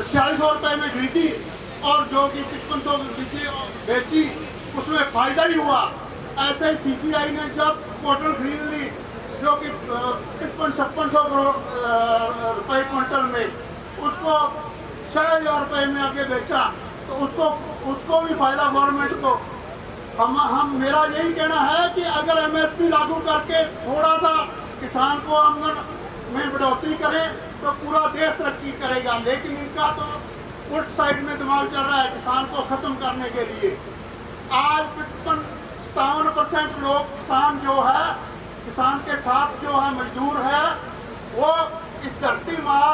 4600 रुपये में खरीदी और जो कि 5500 बेची, उसमें फायदा ही हुआ। ऐसे सीसीआई ने जब कॉटन खरीद ली जो कि 5500 रुपये क्विंटल में, उसको 6000 रुपये में आगे बेचा तो उसको भी फायदा गवर्नमेंट को। हम मेरा यही कहना है कि अगर एमएसपी लागू करके थोड़ा सा किसान को आमदन में बढ़ोतरी करें तो पूरा देश तरक्की करेगा। लेकिन इनका तो उल्ट साइड में दिमाग चल रहा है किसान को खत्म करने के लिए। आज 55-57% लोग किसान जो है, किसान के साथ जो है मजदूर है, वो इस धरती माँ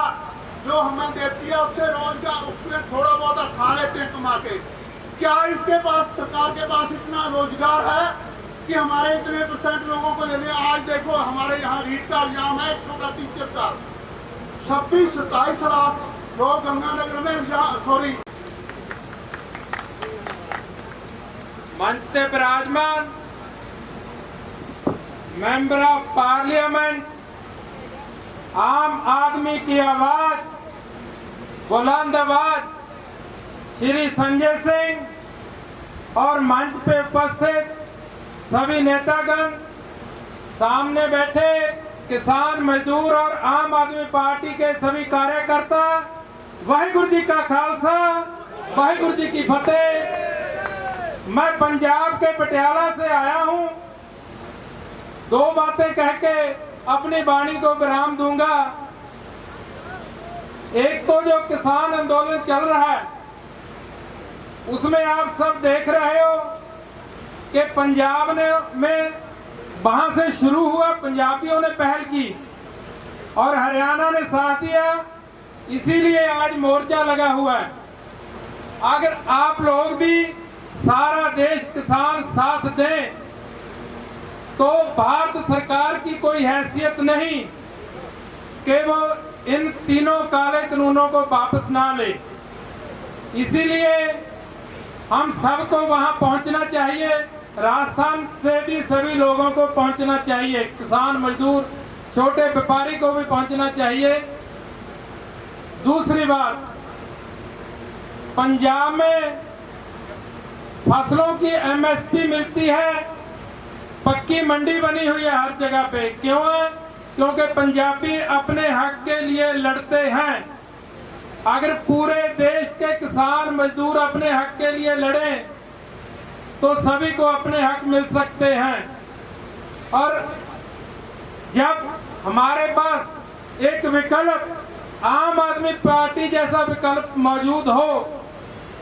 जो हमें देती है उससे रोजगार, उसमें थोड़ा बहुत खा लेते हैं कमा के। क्या इसके पास, सरकार के पास इतना रोजगार है कि हमारे इतने % लोगों को दे दें? आज देखो हमारे यहाँ रीट का एग्जाम है 100 का टीचर का, 26-27 लाख लोग गंगानगर में मंच पे विराजमान मेंबर ऑफ पार्लियामेंट, आम आदमी की आवाज, बुलंद आवाज श्री संजय सिंह और मंच पे उपस्थित सभी नेतागण, सामने बैठे किसान मजदूर और आम आदमी पार्टी के सभी कार्यकर्ता, वाहिगुरु जी का खालसा वाहिगुरु जी की फतेह। मैं पंजाब के पटियाला से आया हूं। 2 बातें कह के अपनी वाणी को विराम दूंगा। एक तो जो किसान आंदोलन चल रहा है उसमें आप सब देख रहे हो कि पंजाब में वहां से शुरू हुआ, पंजाबियों ने पहल की और हरियाणा ने साथ दिया, इसीलिए आज मोर्चा लगा हुआ है। अगर आप लोग भी सारा देश किसान साथ दें तो भारत सरकार की कोई हैसियत नहीं कि वो इन तीनों काले कानूनों को वापस ना ले। इसीलिए हम सबको वहां पहुंचना चाहिए। राजस्थान से भी सभी लोगों को पहुंचना चाहिए, किसान, मजदूर, छोटे व्यापारी को भी पहुंचना चाहिए। दूसरी बात, पंजाब में फसलों की एमएसपी मिलती है, पक्की मंडी बनी हुई है हर जगह पे। क्यों है? क्योंकि पंजाबी अपने हक के लिए लड़ते हैं। अगर पूरे देश के किसान मजदूर अपने हक के लिए लड़ें तो सभी को अपने हक मिल सकते हैं। और जब हमारे पास एक विकल्प आम आदमी पार्टी जैसा विकल्प मौजूद हो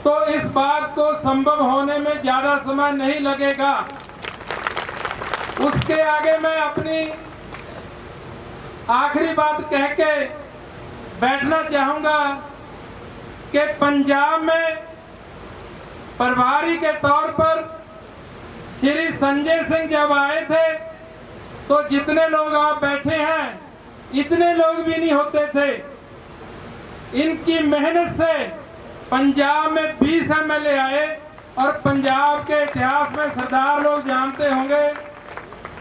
तो इस बात को संभव होने में ज्यादा समय नहीं लगेगा। उसके आगे मैं अपनी आखिरी बात कह के बैठना चाहूंगा कि पंजाब में प्रभारी के तौर पर श्री संजय सिंह जब आए थे तो जितने लोग आप बैठे हैं इतने लोग भी नहीं होते थे। इनकी मेहनत से पंजाब में 20 एमएलए आए और पंजाब के इतिहास में सरदार लोग जानते होंगे,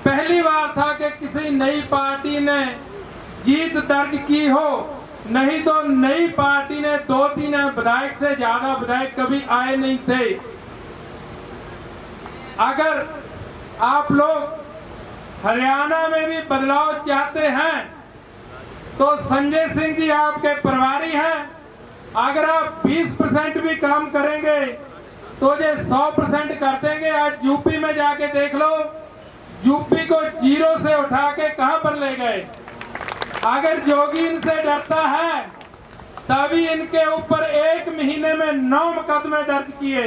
पहली बार था कि किसी नई पार्टी ने जीत दर्ज की हो, नहीं तो नई पार्टी ने 2-3 विधायक से ज्यादा विधायक कभी आए नहीं थे। अगर आप लोग हरियाणा में भी बदलाव चाहते हैं तो संजय सिंह जी आपके प्रभारी हैं। अगर आप 20% भी काम करेंगे तो ये 100% कर देंगे। आज यूपी में जाके देख लो, यूपी को 0 से उठा के कहां पर ले गए। अगर जोगी इनसे डरता है तभी इनके ऊपर 1 महीने में 9 मुकदमे दर्ज किए।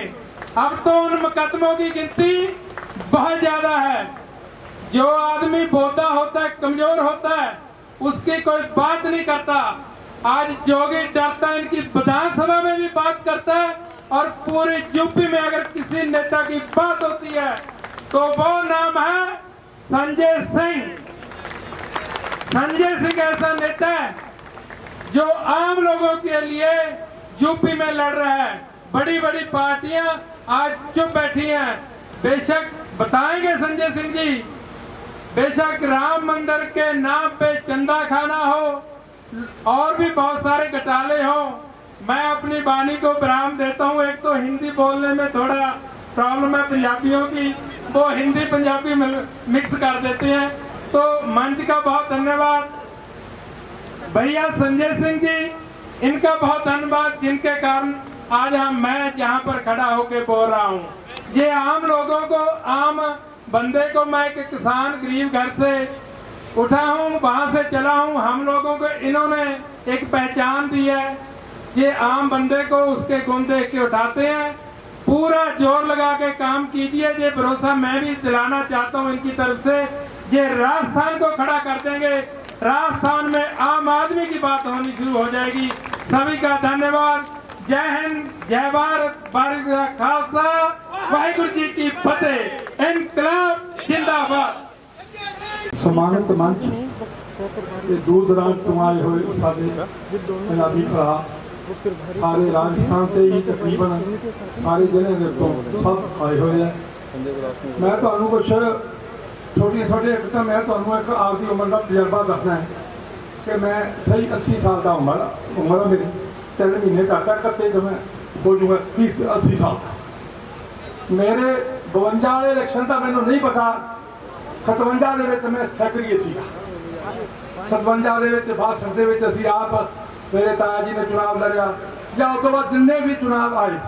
अब तो उन मुकदमों की गिनती बहुत ज्यादा है। जो आदमी बोधा होता है, कमजोर होता है, उसकी कोई बात नहीं करता। आज जोगी डरता है, इनकी विधानसभा में भी बात करता है और पूरे यूपी में अगर किसी नेता की बात होती है तो वो नाम है संजय सिंह। संजय सिंह ऐसा नेता है जो आम लोगों के लिए यूपी में लड़ रहा है। बड़ी बड़ी पार्टियां आज चुप बैठी हैं। बेशक बताएंगे संजय सिंह जी, बेशक राम मंदिर के नाम पे चंदा खाना हो और भी बहुत सारे घोटाले हो। मैं अपनी वाणी को विराम देता हूँ। एक तो हिंदी बोलने में थोड़ा प्रॉब्लम है पंजाबियों की, वो हिंदी पंजाबी मिक्स कर देते हैं। तो मंच का बहुत धन्यवाद। भैया संजय सिंह जी, इनका बहुत धन्यवाद जिनके कारण आज मैं जहाँ पर खड़ा होकर बोल रहा हूँ। ये आम लोगों को, आम बंदे को, मैं एक किसान गरीब घर से उठा हूँ, वहां से चला हूँ। हम लोगों को इन्होंने एक पहचान दी है। ये आम बंदे को उसके गुण देख के उठाते हैं। पूरा जोर लगा के काम कीजिए, ये भरोसा मैं भी दिलाना चाहता हूँ इनकी तरफ से। ये राजस्थान को खड़ा कर देंगे। राजस्थान में आम आदमी की बात होनी शुरू हो जाएगी। सभी का धन्यवाद। जय हिंद, जय भारत, भारत का खालसा, वाहिगुरु जी की फतेह। इनकलाब जिंदाबाद। सम्मानित मंच ये दूर दराज तो आए हुए सारे पंजाबी भरा सारे राजस्थान से ही तकरीबन सारे जिले के तो सब आए हुए हैं। मैं तो कुछ छोटी छोटी एक तो मैं तो एक आपकी उम्र का तजर्बा दसना है कि मैं सही 80 साल का उम्र मेरी 3 महीने करता कत्ते तो मैं हो जाऊँगा 30-80 साल का। मेरे 52 वाले इलेक्शन का मैंने नहीं पता। 57 के मैं सैकड़ीए सीगा। 57 के बासठ के असी आप मेरे ताया जी ने चुनाव लड़िया या उस तो बाद जिन्ने भी चुनाव आए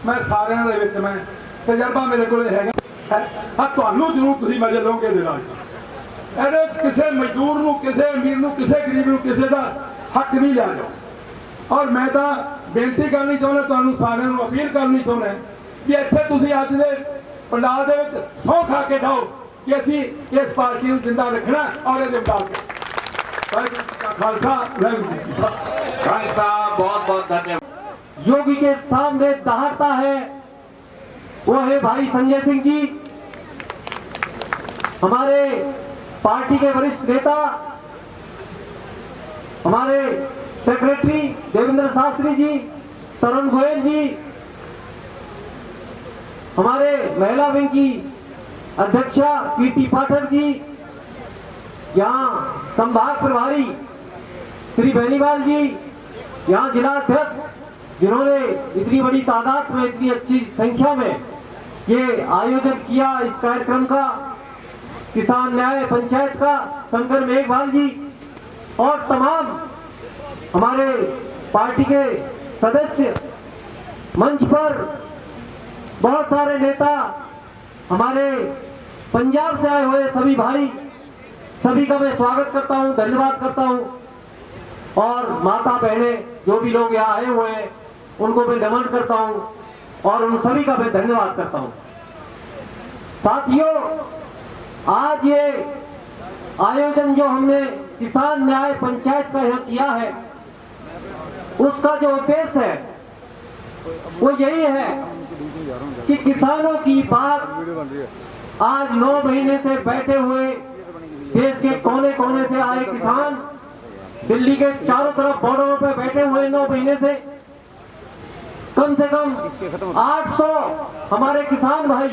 मैं सारे मैं तजर्बा मेरे को है। हाँ थानू जरूर तुम मजे लोगे ये किसी मजदूर को, किसी अमीर को, किसी गरीब को किसी का हक नहीं लिया जाओ। और मैं तो बेनती करनी चाहना, तुहानू सारिਆਂ ਨੂੰ अपील करनी चाहना कि इत्थे तुसीं अज दे पंडाल दे विच सौं खा के जाओ कि असीं इस पार्टी को जिंदा रखना और ये मुताबिक खालसा वाहिगुरू जी की फतेह। खालसा बहुत बहुत धन्यवाद। योगी के सामने दहाड़ता है वो है भाई संजय सिंह जी, हमारे पार्टी के वरिष्ठ नेता, हमारे सेक्रेटरी देवेंद्र शास्त्री जी, तरुण गोयल जी, हमारे महिला विंग की अध्यक्षा कीर्ति पाठक जी, यहाँ संभाग प्रभारी श्री बेनीवाल जी, यहाँ जिला अध्यक्ष जिन्होंने इतनी बड़ी तादाद में, इतनी अच्छी संख्या में ये आयोजन किया इस कार्यक्रम का, किसान न्याय पंचायत का शंकर मेघवाल जी, और तमाम हमारे पार्टी के सदस्य, मंच पर बहुत सारे नेता, हमारे पंजाब से आए हुए सभी भाई, सभी का मैं स्वागत करता हूं, धन्यवाद करता हूं। और माता बहनें जो भी लोग यहाँ आए हुए हैं उनको मैं नमन करता हूं और उन सभी का मैं धन्यवाद करता हूं। साथियों, आज ये आयोजन जो हमने किसान न्याय पंचायत का यहाँ किया है, उसका जो उद्देश्य है वो यही है कि किसानों की बात आज 9 महीने से बैठे हुए देश के कोने कोने से आए किसान, दिल्ली के चारों तरफ बॉर्डरों पर बैठे हुए 9 महीने से कम 800 हमारे किसान भाई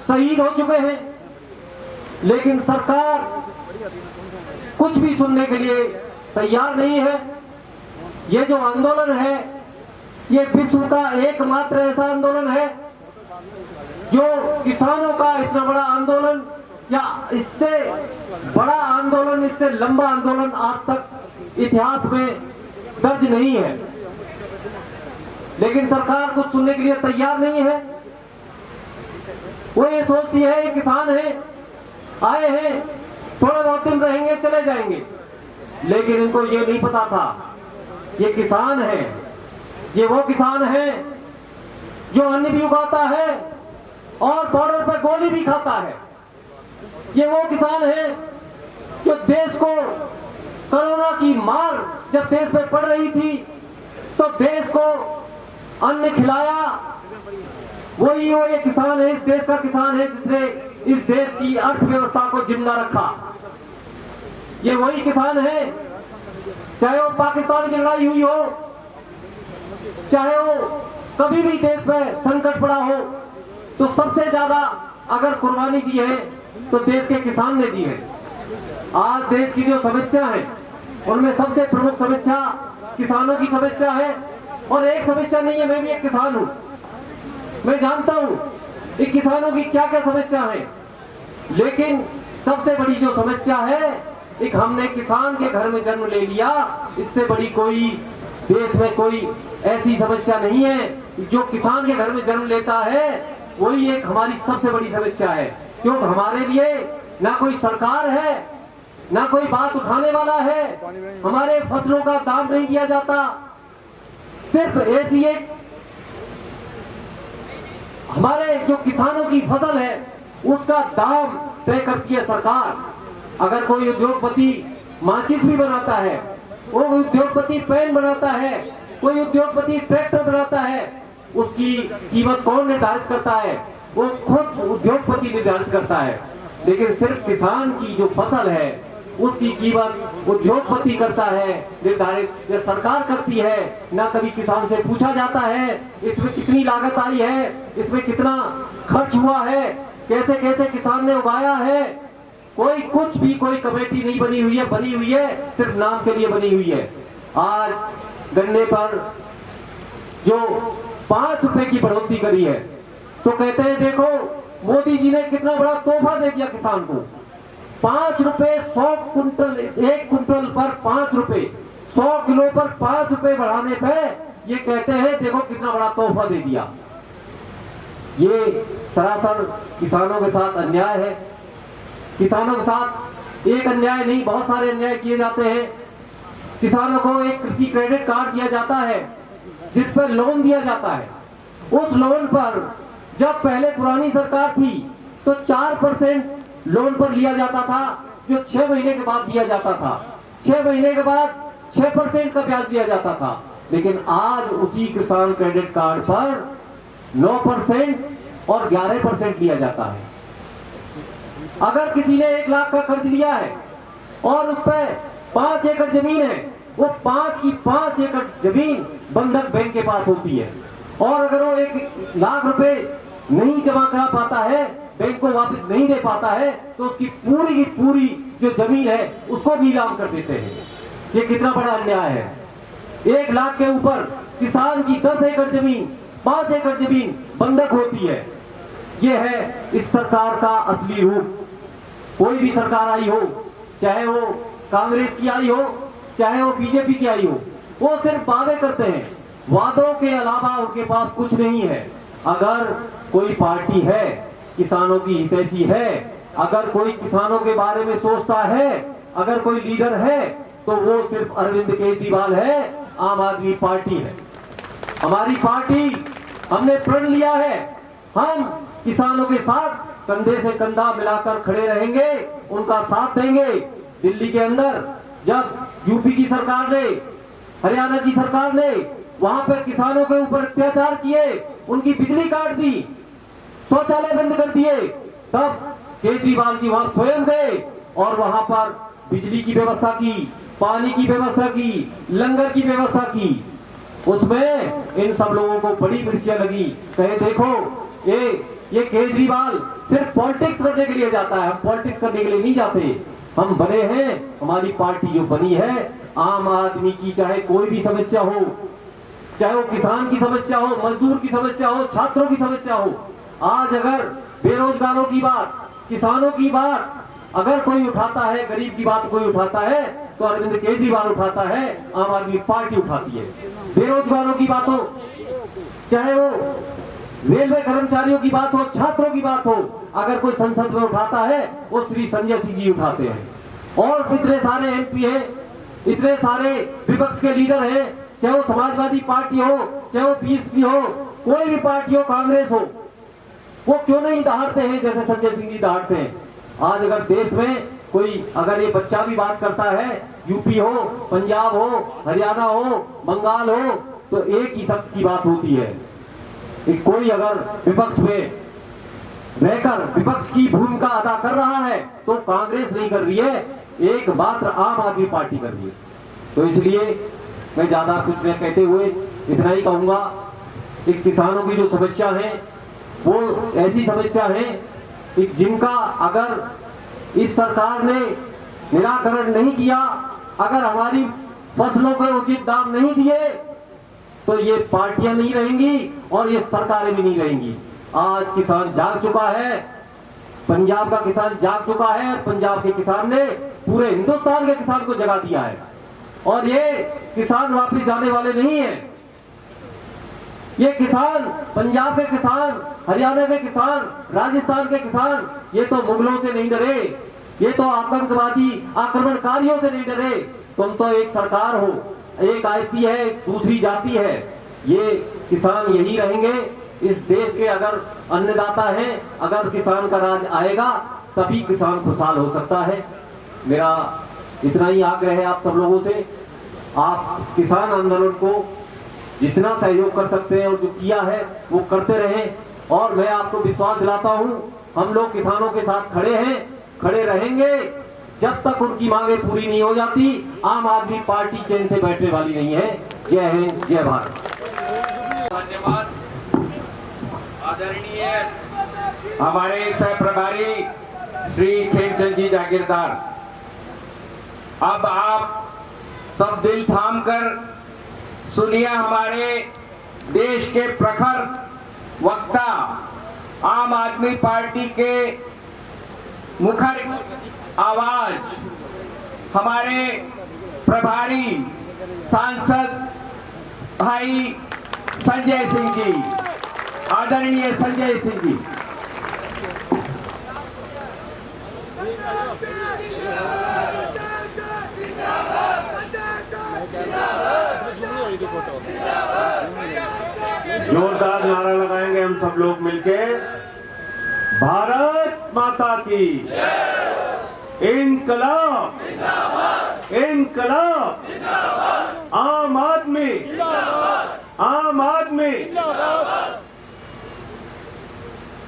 शहीद हो चुके हैं, लेकिन सरकार कुछ भी सुनने के लिए तैयार नहीं है। ये जो आंदोलन है, ये विश्व का एकमात्र ऐसा आंदोलन है जो किसानों का इतना बड़ा आंदोलन या इससे बड़ा आंदोलन, इससे लंबा आंदोलन आज तक इतिहास में दर्ज नहीं है। लेकिन सरकार कुछ सुनने के लिए तैयार नहीं है। वो ये सोचती है ये किसान है, आए हैं, थोड़े बहुत दिन रहेंगे, चले जाएंगे, लेकिन इनको ये नहीं पता था ये किसान है, ये वो किसान है जो अन्न भी उगाता है और बॉर्डर पर गोली भी खाता है। ये वो किसान है जो देश को कोरोना की मार जब देश पे पड़ रही थी तो देश को अन्न खिलाया। वही वो ये किसान है, इस देश का किसान है जिसने इस देश की अर्थव्यवस्था को जिंदा रखा। ये वही किसान है, चाहे वो पाकिस्तान की लड़ाई हुई हो, चाहे वो कभी भी देश में संकट पड़ा हो, तो सबसे ज्यादा अगर कुर्बानी दी है तो देश के किसान ने दी है। आज देश की जो समस्या है उनमें सबसे प्रमुख समस्या किसानों की समस्या है। और एक समस्या नहीं है, मैं भी एक किसान हूं, मैं जानता हूं कि किसानों की क्या क्या समस्या है, लेकिन सबसे बड़ी जो समस्या है, एक हमने किसान के घर में जन्म ले लिया, इससे बड़ी कोई देश में कोई ऐसी समस्या नहीं है। जो किसान के घर में जन्म लेता है वही एक हमारी सबसे बड़ी समस्या है, क्योंकि हमारे लिए ना कोई सरकार है, ना कोई बात उठाने वाला है, हमारे फसलों का दाम नहीं दिया जाता। सिर्फ ऐसी एक हमारे जो किसानों की फसल है उसका दाम तय करती है सरकार। अगर कोई उद्योगपति माचिस भी बनाता है, वो उद्योगपति पेन बनाता है, कोई उद्योगपति ट्रैक्टर बनाता है, उसकी कीमत कौन निर्धारित करता है? वो खुद उद्योगपति निर्धारित करता है। लेकिन सिर्फ किसान की जो फसल है उसकी कीमत उद्योगपति करता है निर्धारित, या सरकार करती है। ना कभी किसान से पूछा जाता है इसमें कितनी लागत आई है, इसमें कितना खर्च हुआ है, कैसे कैसे किसान ने उगाया है। कोई कुछ भी कोई कमेटी नहीं बनी हुई है, बनी हुई है सिर्फ नाम के लिए बनी हुई है। आज गन्ने पर जो 5 रुपए की बढ़ोतरी करी है तो कहते हैं देखो मोदी जी ने कितना बड़ा तोहफा दे दिया किसान को। 5 रुपए 100 कुंटल, 1 कुंटल पर 5 रुपए, 100 किलो पर 5 रुपए बढ़ाने पे ये कहते हैं देखो कितना बड़ा तोहफा दे दिया। ये सरासर किसानों के साथ अन्याय है। किसानों के साथ एक अन्याय नहीं, बहुत सारे अन्याय किए जाते हैं। किसानों को एक कृषि क्रेडिट कार्ड दिया जाता है जिस पर लोन दिया जाता है। उस लोन पर जब पहले पुरानी सरकार थी तो 4% लोन पर लिया जाता था, जो 6 महीने के बाद दिया जाता था। 6 महीने के बाद 6% का ब्याज दिया जाता था। लेकिन आज उसी किसान क्रेडिट कार्ड पर 9% और 11% लिया जाता है। अगर किसी ने 1 लाख का कर्ज लिया है और उस पर 5 एकड़ जमीन है, वो 5 की 5 एकड़ जमीन बंधक बैंक के पास होती है, और अगर वो 1 लाख रुपए नहीं जमा करा पाता है, बैंक को वापस नहीं दे पाता है, तो उसकी पूरी की पूरी जो जमीन है उसको नीलाम कर देते हैं। ये कितना बड़ा अन्याय है। 1 लाख के ऊपर किसान की 10 एकड़ जमीन, 5 एकड़ जमीन बंधक होती है। ये है इस सरकार का असली रूप। कोई भी सरकार आई हो, चाहे वो कांग्रेस की आई हो, चाहे वो बीजेपी की आई हो, वो सिर्फ वादे करते हैं, वादों के अलावा उनके पास कुछ नहीं है। अगर कोई पार्टी है किसानों की हितैषी है, अगर कोई किसानों के बारे में सोचता है, अगर कोई लीडर है, तो वो सिर्फ अरविंद केजरीवाल है, आम आदमी पार्टी है। हमारी पार्टी, हमने प्रण लिया है, हम किसानों के साथ कंधे से कंधा मिलाकर खड़े रहेंगे, उनका साथ देंगे। दिल्ली के अंदर जब यूपी की सरकार ने, हरियाणा की सरकार ने वहां पर किसानों के ऊपर अत्याचार किए, उनकी बिजली काट दी, शौचालय बंद कर दिए, तब केजरीवाल जी वहां स्वयं गए और वहां पर बिजली की व्यवस्था की, पानी की व्यवस्था की, लंगर की व्यवस्था की। उसमें इन सब लोगों को बड़ी मिर्चियां लगी, कहे देखो ये केजरीवाल सिर्फ पॉलिटिक्स करने के लिए जाता है, हम पॉलिटिक्स करने के लिए नहीं जाते। हम बने हैं, हमारी पार्टी जो बनी है, आम आदमी की चाहे कोई भी समस्या हो, चाहे वो किसान की समस्या हो, मजदूर की समस्या हो, छात्रों की समस्या हो, आज अगर बेरोजगारों की बात, किसानों की बात अगर कोई उठाता है, गरीब की बात कोई उठाता है, तो अरविंद केजरीवाल उठाता है, आम आदमी पार्टी उठाती है। बेरोजगारों की बात हो, चाहे वो रेलवे कर्मचारियों की बात हो, छात्रों की बात हो, अगर कोई संसद में उठाता है, वो श्री संजय सिंह जी उठाते हैं। और इतने सारे एमपी हैं, इतने सारे विपक्ष के लीडर हैं, चाहे वो समाजवादी पार्टी हो, चाहे वो बीएसपी हो, कोई भी पार्टी हो, कांग्रेस हो, वो क्यों नहीं दहाड़ते हैं जैसे संजय सिंह जी दहाड़ते हैं। आज अगर देश में कोई, अगर ये बच्चा भी बात करता है, यूपी हो, पंजाब हो, हरियाणा हो, बंगाल हो, तो एक ही शख्स की बात होती है कि कोई अगर विपक्ष में रहकर विपक्ष की भूमिका अदा कर रहा है, तो कांग्रेस नहीं कर रही है, एक मात्र आम आदमी पार्टी कर रही है। तो इसलिए मैं ज्यादा कुछ नहीं कहते हुए इतना ही कहूंगा कि किसानों की जो समस्या है वो ऐसी समस्या है कि जिनका अगर इस सरकार ने निराकरण नहीं किया, अगर हमारी फसलों को उचित दाम नहीं दिए, तो ये पार्टियां नहीं रहेंगी और ये सरकारें भी नहीं रहेंगी। आज किसान जाग चुका है, पंजाब का किसान जाग चुका है, पंजाब के किसान ने पूरे हिंदुस्तान के किसान को जगा दिया है, और ये किसान वापस जाने वाले नहीं हैं। ये किसान, पंजाब के किसान, हरियाणा के किसान, राजस्थान के किसान, ये तो मुगलों से नहीं डरे, ये तो आतंकवादी आक्रमणकारियों से नहीं डरे। तुम तो एक सरकार हो, एक आती है, दूसरी जाती है, ये किसान यही रहेंगे। इस देश के अगर अन्नदाता हैं, अगर किसान का राज आएगा, तभी किसान खुशहाल हो सकता है। मेरा इतना ही आग्रह है आप सब लोगों से, आप किसान आंदोलन को जितना सहयोग कर सकते हैं और जो किया है वो करते रहें, और मैं आपको विश्वास दिलाता हूं, हम लोग किसानों के साथ खड़े हैं, खड़े रहेंगे जब तक उनकी मांगे पूरी नहीं हो जाती। आम आदमी पार्टी चैन से बैठने वाली नहीं है। जय हिंद, जय भारत। धन्यवाद। आदरणीय हमारे सह प्रभारी श्री खेमचंद जी जागीरदार, अब आप सब दिल थाम कर सुनिए हमारे देश के प्रखर वक्ता, आम आदमी पार्टी के मुखर आवाज, हमारे प्रभारी सांसद भाई संजय सिंह जी, आदरणीय संजय सिंह जी। जोरदार नारा लगाएंगे हम सब लोग मिलके, भारत माता की इनकलाब, इनकलाब, आम आदमी, आम आदमी।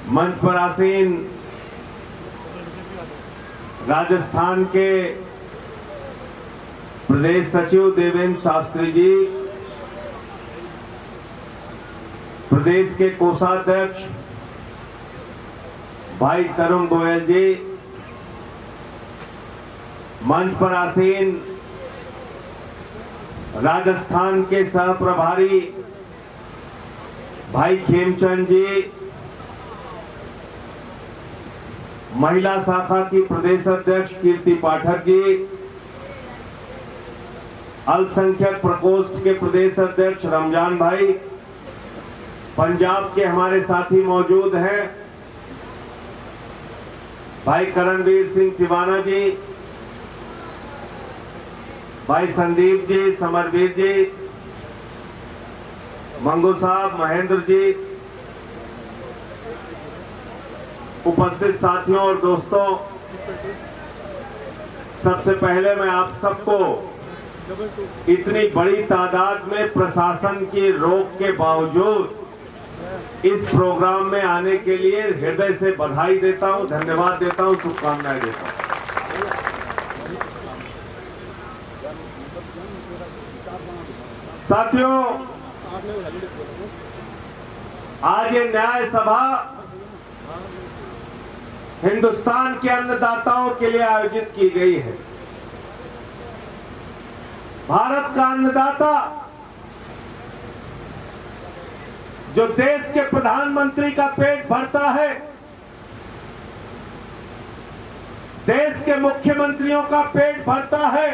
मंच पर आसीन राजस्थान के प्रदेश सचिव देवेंद्र शास्त्री जी, प्रदेश के कोषाध्यक्ष भाई तरुण गोयल जी, मंच पर आसीन राजस्थान के सह प्रभारी भाई खेमचंद जी, महिला शाखा की प्रदेश अध्यक्ष कीर्ति पाठक जी, अल्पसंख्यक प्रकोष्ठ के प्रदेश अध्यक्ष रमजान भाई, पंजाब के हमारे साथी मौजूद हैं भाई करणवीर सिंह टिवाना जी, भाई संदीप जी, समरवीर जी, मंगू साहब, महेंद्र जी, उपस्थित साथियों और दोस्तों, सबसे पहले मैं आप सबको इतनी बड़ी तादाद में प्रशासन की रोक के बावजूद इस प्रोग्राम में आने के लिए हृदय से बधाई देता हूं, धन्यवाद देता हूं, शुभकामनाएं देता हूं। साथियों, आज ये न्याय सभा हिंदुस्तान के अन्नदाताओं के लिए आयोजित की गई है। भारत का अन्नदाता जो देश के प्रधानमंत्री का पेट भरता है, देश के मुख्यमंत्रियों का पेट भरता है,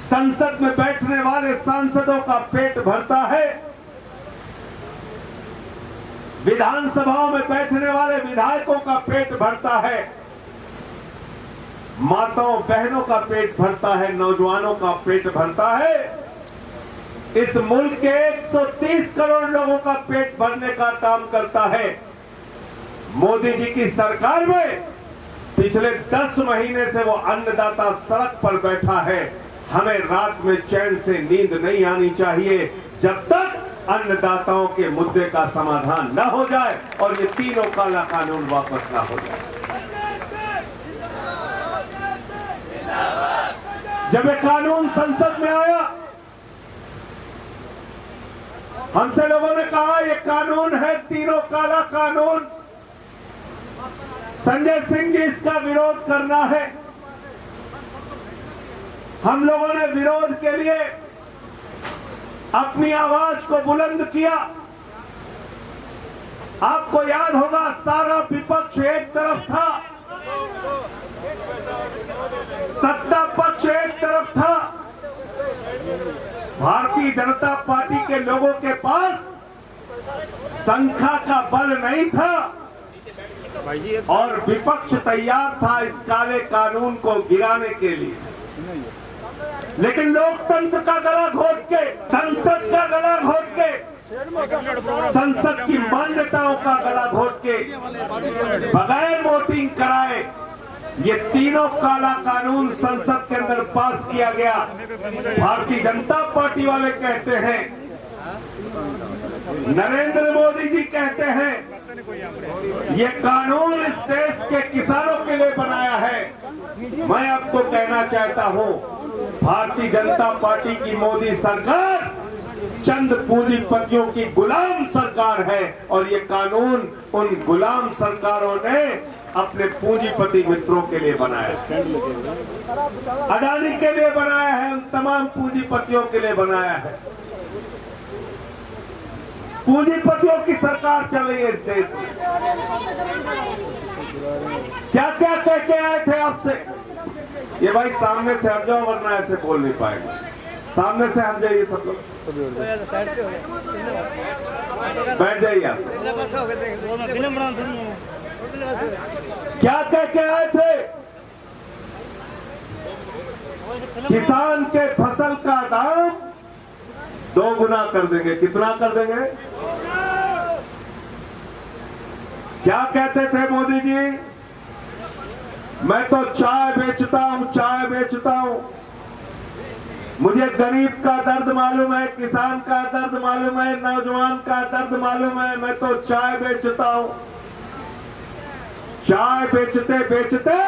संसद में बैठने वाले सांसदों का पेट भरता है, विधानसभाओं में बैठने वाले विधायकों का पेट भरता है, माताओं बहनों का पेट भरता है, नौजवानों का पेट भरता है। इस मुल्क के 130 करोड़ लोगों का पेट भरने का काम करता है। मोदी जी की सरकार में पिछले 10 महीने से वो अन्नदाता सड़क पर बैठा है। हमें रात में चैन से नींद नहीं आनी चाहिए जब तक अन्नदाताओं के मुद्दे का समाधान न हो जाए और ये तीनों काला कानून वापस न हो जाए। जब ये कानून संसद में आया, हमसे लोगों ने कहा ये कानून है तीनों काला कानून, संजय सिंह जी इसका विरोध करना है। हम लोगों ने विरोध के लिए अपनी आवाज को बुलंद किया। आपको याद होगा, सारा विपक्ष एक तरफ था, सत्ता पक्ष एक तरफ था। भारतीय जनता पार्टी के लोगों के पास संख्या का बल नहीं था और विपक्ष तैयार था इस काले कानून को गिराने के लिए। लेकिन लोकतंत्र का गला घोट के, संसद का गला घोट के, संसद की मान्यताओं का गला घोट के, बगैर वोटिंग कराए ये तीनों काला कानून संसद के अंदर पास किया गया। भारतीय जनता पार्टी वाले कहते हैं, नरेंद्र मोदी जी कहते हैं ये कानून इस देश के किसानों के लिए बनाया है। मैं आपको कहना चाहता हूं, भारतीय जनता पार्टी की मोदी सरकार चंद पूंजीपतियों की गुलाम सरकार है और ये कानून उन गुलाम सरकारों ने अपने पूंजीपति मित्रों के लिए बनाया है, अडानी के लिए बनाया है, उन तमाम पूंजीपतियों के लिए बनाया है। पूंजीपतियों की सरकार चल रही है इस देश में। क्या क्या कह के आए थे आपसे? ये भाई सामने से हट जाओ वरना ऐसे बोल नहीं पाएंगे। सामने से हट जाइए सब लोग, बैठ जाइए आप। क्या कह के आए थे? किसान के फसल का दाम 2 गुना कर देंगे। कितना कर देंगे? क्या कहते थे मोदी जी? मैं तो चाय बेचता हूं, चाय बेचता हूं, मुझे गरीब का दर्द मालूम है, किसान का दर्द मालूम है, नौजवान का दर्द मालूम है, मैं तो चाय बेचता हूं। चाय बेचते बेचते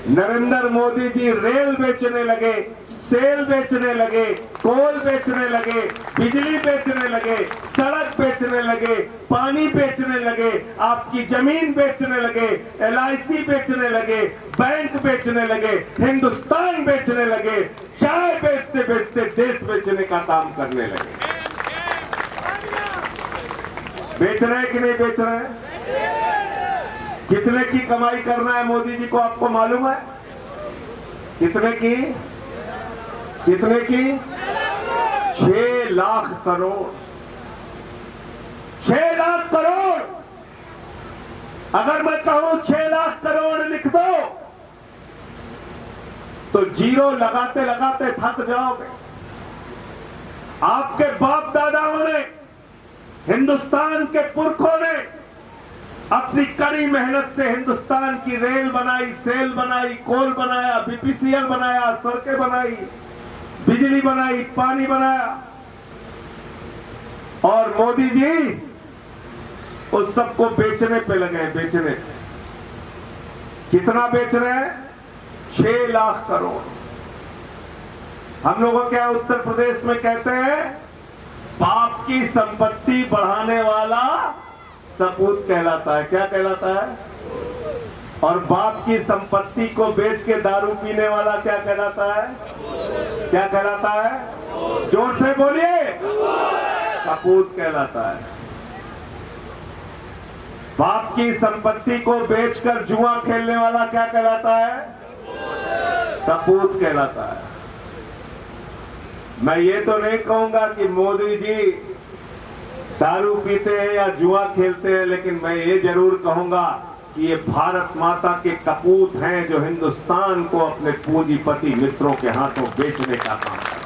नरेंद्र मोदी जी रेल बेचने लगे, सेल बेचने लगे, कोल बेचने लगे, बिजली बेचने लगे, सड़क बेचने लगे, पानी बेचने लगे, आपकी जमीन बेचने लगे, LIC बेचने लगे, बैंक बेचने लगे, हिंदुस्तान बेचने लगे, चाय बेचते बेचते देश बेचने का काम करने लगे। बेच रहे हैं कि नहीं बेच रहे हैं? कितने की कमाई करना है मोदी जी को आपको मालूम है? कितने की? कितने की? 6 लाख करोड़। 6 लाख करोड़। अगर मैं कहूं 6 लाख करोड़ लिख दो तो जीरो लगाते लगाते थक जाओगे। आपके बाप दादाओं ने, हिंदुस्तान के पुरखों ने अपनी कड़ी मेहनत से हिंदुस्तान की रेल बनाई, सेल बनाई, कोल बनाया, BPCL बनाया, सड़कें बनाई, बिजली बनाई, पानी बनाया। और मोदी जी उस सबको बेचने पे लगे, बेचने। कितना बेच रहे हैं? 6 लाख करोड़। हम लोगों क्या उत्तर प्रदेश में कहते हैं, बाप की संपत्ति बढ़ाने वाला सपूत कहलाता है। क्या कहलाता है? और बाप की संपत्ति को बेच के दारू पीने वाला क्या कहलाता है? क्या कहलाता है? जोर से बोलिए। सपूत कहलाता है। बाप की संपत्ति को बेचकर जुआ खेलने वाला क्या कहलाता है? सपूत कहलाता है। मैं ये तो नहीं कहूंगा कि मोदी जी दारू पीते हैं या जुआ खेलते हैं, लेकिन मैं ये जरूर कहूंगा कि ये भारत माता के कपूत हैं जो हिंदुस्तान को अपने पूंजीपति मित्रों के हाथों बेचने का काम कर रहे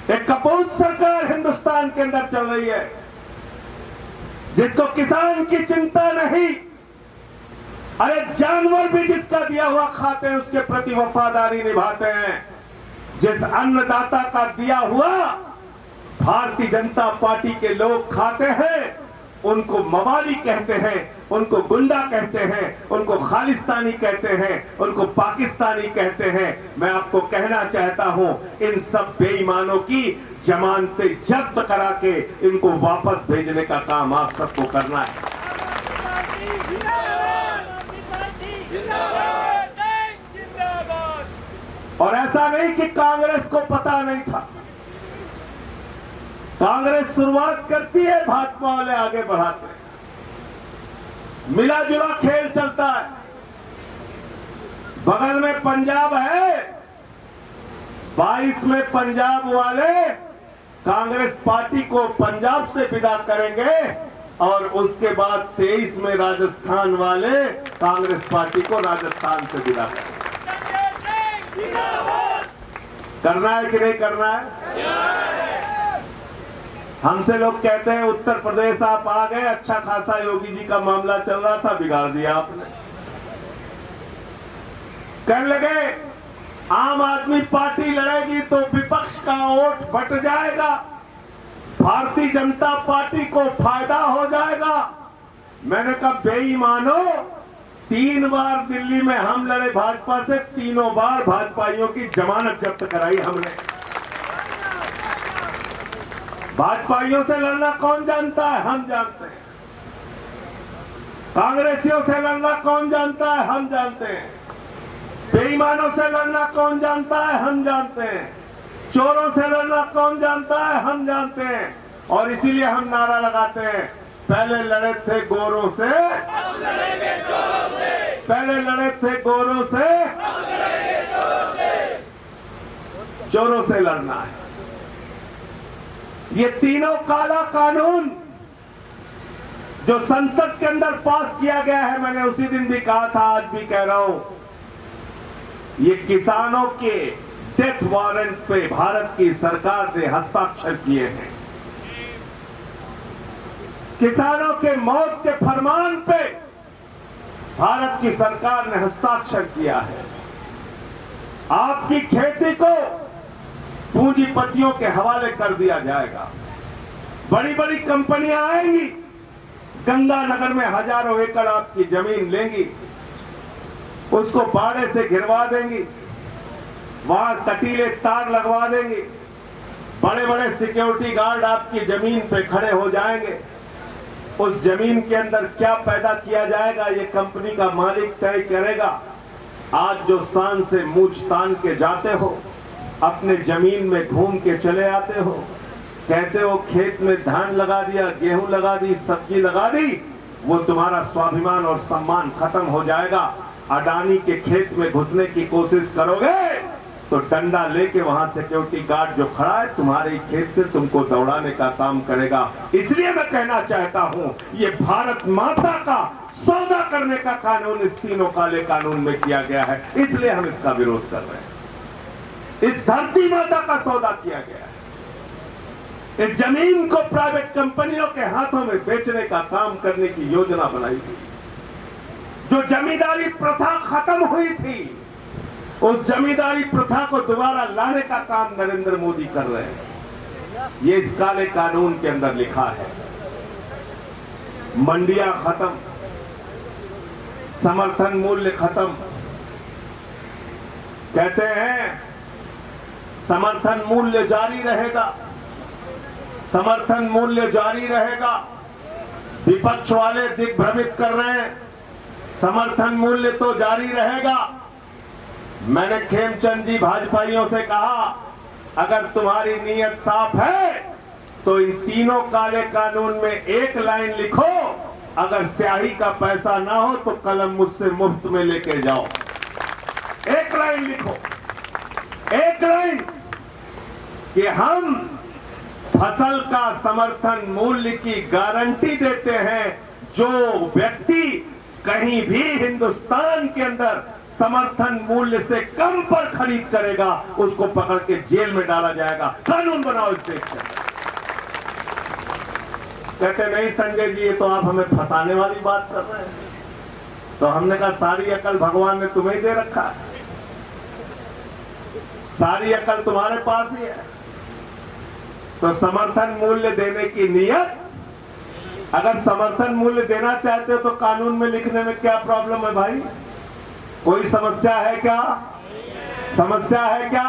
हैं। एक कपूत सरकार हिंदुस्तान के अंदर चल रही है, जिसको किसान की चिंता नहीं। अरे जानवर भी जिसका दिया हुआ खाते हैं, उसके प्रति वफादारी निभाते हैं। जिस अन्नदाता का दिया हुआ भारतीय जनता पार्टी के लोग खाते हैं, उनको मवाली कहते हैं, उनको गुंडा कहते हैं, उनको खालिस्तानी कहते हैं, उनको पाकिस्तानी कहते हैं। मैं आपको कहना चाहता हूं, इन सब बेईमानों की जमानतें जब्त करा के इनको वापस भेजने का काम आप सबको करना है। और ऐसा नहीं कि कांग्रेस को पता नहीं था। कांग्रेस शुरुआत करती है, भाजपा वाले आगे बढ़ाते हैं। मिला जुला खेल चलता है। बगल में पंजाब है, 22 में पंजाब वाले कांग्रेस पार्टी को पंजाब से विदा करेंगे और उसके बाद 23 में राजस्थान वाले कांग्रेस पार्टी को राजस्थान से विदा करेंगे। करना है कि नहीं करना है? हमसे लोग कहते हैं उत्तर प्रदेश आप आ गए, अच्छा खासा योगी जी का मामला चल रहा था, बिगाड़ दिया आपने। कहने लगे आम आदमी पार्टी लड़ेगी तो विपक्ष का वोट बट जाएगा, भारतीय जनता पार्टी को फायदा हो जाएगा। मैंने कहा बेईमानो, 3 बार दिल्ली में हम लड़े भाजपा से, तीनों बार भाजपाइयों की जमानत जब्त कराई हमने। भाजपाइयों से लड़ना कौन जानता है? हम जानते हैं। कांग्रेसियों से लड़ना कौन जानता है? हम जानते हैं। बेईमानों से लड़ना कौन जानता है? हम जानते हैं। चोरों से लड़ना कौन जानता है? हम जानते हैं। और इसीलिए हम नारा लगाते हैं, पहले लड़े थे गोरों से, पहले लड़े थे गोरों से, चोरों से लड़ना है। ये तीनों काला कानून जो संसद के अंदर पास किया गया है, मैंने उसी दिन भी कहा था, आज भी कह रहा हूं, ये किसानों के डेथ वारंट पे भारत की सरकार ने हस्ताक्षर किए हैं। किसानों के मौत के फरमान पे भारत की सरकार ने हस्ताक्षर किया है। आपकी खेती को पूंजीपतियों के हवाले कर दिया जाएगा। बड़ी बड़ी कंपनियां आएंगी, गंगानगर में हजारों एकड़ आपकी जमीन लेंगी, उसको बाड़े से घिरवा देंगी, वहां कटीले तार लगवा देंगी, बड़े बड़े सिक्योरिटी गार्ड आपकी जमीन पे खड़े हो जाएंगे। उस जमीन के अंदर क्या पैदा किया जाएगा ये कंपनी का मालिक तय करेगा। आज जो शान से मूछ तान के जाते हो, अपने जमीन में घूम के चले आते हो, कहते हो खेत में धान लगा दिया, गेहूं लगा दी, सब्जी लगा दी, वो तुम्हारा स्वाभिमान और सम्मान खत्म हो जाएगा। अडानी के खेत में घुसने की कोशिश करोगे तो डंडा लेके वहां सिक्योरिटी गार्ड जो खड़ा है तुम्हारे खेत से तुमको दौड़ाने का काम करेगा। इसलिए मैं कहना चाहता हूं, ये भारत माता का सौदा करने का कानून इस तीनों काले कानून में किया गया है, इसलिए हम इसका विरोध कर रहे हैं। इस धरती माता का सौदा किया गया है, इस जमीन को प्राइवेट कंपनियों के हाथों में बेचने का काम करने की योजना बनाई गई। जो जमींदारी प्रथा खत्म हुई थी, उस जमींदारी प्रथा को दोबारा लाने का काम नरेंद्र मोदी कर रहे हैं। ये इस काले कानून के अंदर लिखा है। मंडियां खत्म, समर्थन मूल्य खत्म। कहते हैं समर्थन मूल्य जारी रहेगा, समर्थन मूल्य जारी रहेगा। विपक्ष वाले दिग्भ्रमित कर रहे हैं, समर्थन मूल्य तो जारी रहेगा। मैंने खेमचंद जी भाजपाइयों से कहा, अगर तुम्हारी नीयत साफ है तो इन तीनों काले कानून में एक लाइन लिखो, अगर स्याही का पैसा ना हो तो कलम मुझसे मुफ्त में लेके जाओ। एक लाइन लिखो, एक लाइन कि हम फसल का समर्थन मूल्य की गारंटी देते हैं। जो व्यक्ति कहीं भी हिंदुस्तान के अंदर समर्थन मूल्य से कम पर खरीद करेगा उसको पकड़ के जेल में डाला जाएगा। कानून बनाओ इस देश में। कहते नहीं संजय जी, ये तो आप हमें फंसाने वाली बात कर रहे हैं। तो हमने कहा सारी अकल भगवान ने तुम्हें ही दे रखा है, सारी अकल तुम्हारे पास ही है। तो समर्थन मूल्य देने की नियत, अगर समर्थन मूल्य देना चाहते हो तो कानून में लिखने में क्या प्रॉब्लम है भाई? कोई समस्या है क्या? समस्या है क्या?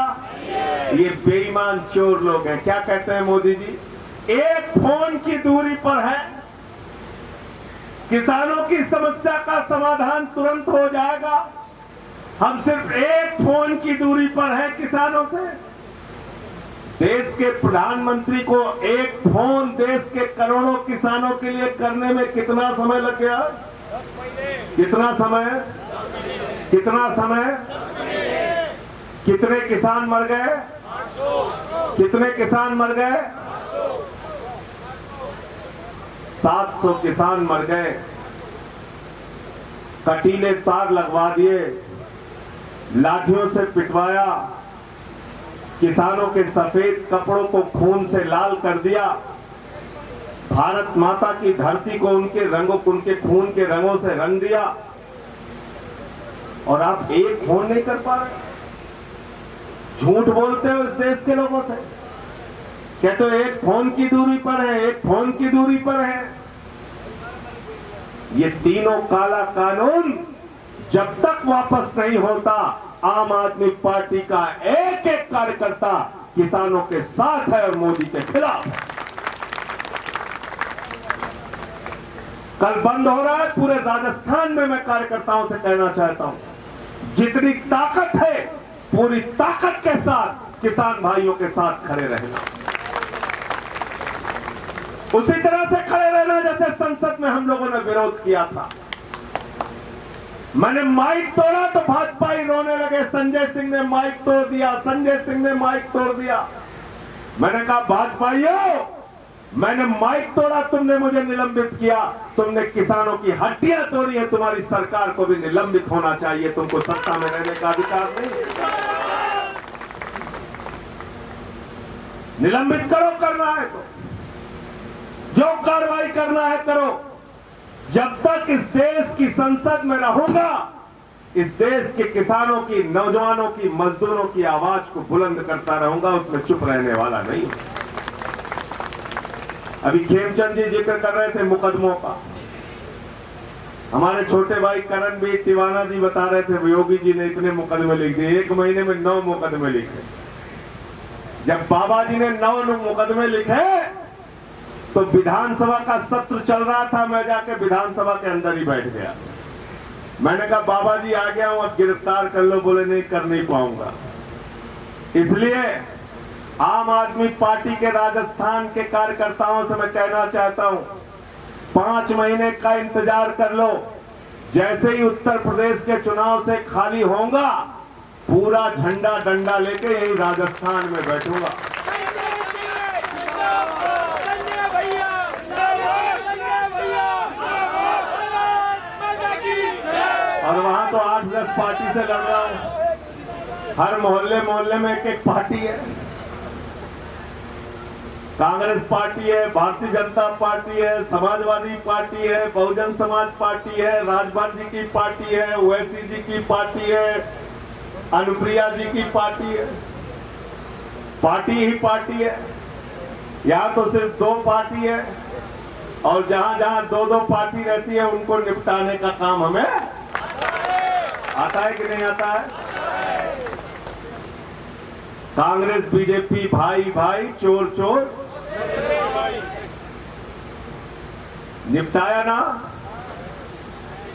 ये बेईमान चोर लोग हैं। क्या कहते हैं मोदी जी? एक फोन की दूरी पर है, किसानों की समस्या का समाधान तुरंत हो जाएगा। हम सिर्फ एक फोन की दूरी पर हैं किसानों से। देश के प्रधानमंत्री को एक फोन देश के करोड़ों किसानों के लिए करने में कितना समय लग गया? कितना समय? कितना समय? कितने किसान मर गए? कितने किसान मर गए? 700 किसान मर गए। कटीले तार लगवा दिए, लाठियों से पिटवाया, किसानों के सफेद कपड़ों को खून से लाल कर दिया, भारत माता की धरती को उनके रंगों, उनके खून के रंगों से रंग दिया, और आप एक फोन नहीं कर पा रहे। झूठ बोलते हो इस देश के लोगों से, कहते हो एक फोन की दूरी पर है, एक फोन की दूरी पर है। ये तीनों काला कानून जब तक वापस नहीं होता, आम आदमी पार्टी का एक एक कार्यकर्ता किसानों के साथ है और मोदी के खिलाफ। कल बंद हो रहा है पूरे राजस्थान में। मैं कार्यकर्ताओं से कहना चाहता हूं, जितनी ताकत है पूरी ताकत के साथ किसान भाइयों के साथ खड़े रहना, उसी तरह से खड़े रहना जैसे संसद में हम लोगों ने विरोध किया था। मैंने माइक तोड़ा तो भाजपा ही रोने लगे, संजय सिंह ने माइक तोड़ दिया, संजय सिंह ने माइक तोड़ दिया। मैंने कहा भाजपाइयों, मैंने माइक तोड़ा, तुमने मुझे निलंबित किया, तुमने किसानों की हड्डियां तोड़ी है, तुम्हारी सरकार को भी निलंबित होना चाहिए, तुमको सत्ता में रहने का अधिकार नहीं। निलंबित करो, करना है तो जो कार्रवाई करना है करो। जब तक इस देश की संसद में रहूंगा, इस देश के किसानों की, नौजवानों की, मजदूरों की आवाज को बुलंद करता रहूंगा, उसमें चुप रहने वाला नहीं। अभी खेमचंद जी जिक्र कर रहे थे मुकदमों का। हमारे छोटे भाई करणवीर तिवाना जी बता रहे थे योगी जी ने इतने मुकदमे लिख दिए, 1 महीने में 9 मुकदमे लिखे। जब बाबा जी ने 9 मुकदमे लिखे तो विधानसभा का सत्र चल रहा था, मैं जाके विधानसभा के अंदर ही बैठ गया। मैंने कहा बाबा जी आ गया हूं, अब गिरफ्तार कर लो। बोले नहीं, कर नहीं पाऊंगा। इसलिए आम आदमी पार्टी के राजस्थान के कार्यकर्ताओं से मैं कहना चाहता हूं, 5 महीने का इंतजार कर लो। जैसे ही उत्तर प्रदेश के चुनाव से खाली होगा, पूरा झंडा डंडा लेके यही राजस्थान में बैठूंगा। और वहां तो 8-10 पार्टी से लड़ रहा हूं। हर मोहल्ले मोहल्ले में एक पार्टी है। कांग्रेस पार्टी है, भारतीय जनता पार्टी है, समाजवादी पार्टी है, बहुजन समाज पार्टी है, राजभर जी की पार्टी है, ओवैसी जी की पार्टी है, अनुप्रिया जी की पार्टी है। पार्टी ही पार्टी है। यहाँ तो सिर्फ 2 पार्टी है, और जहां जहां 2-2 पार्टी रहती है उनको निपटाने का काम हमें आता है कि नहीं आता है? कांग्रेस बीजेपी भाई भाई, चोर चोर, निपटाया ना।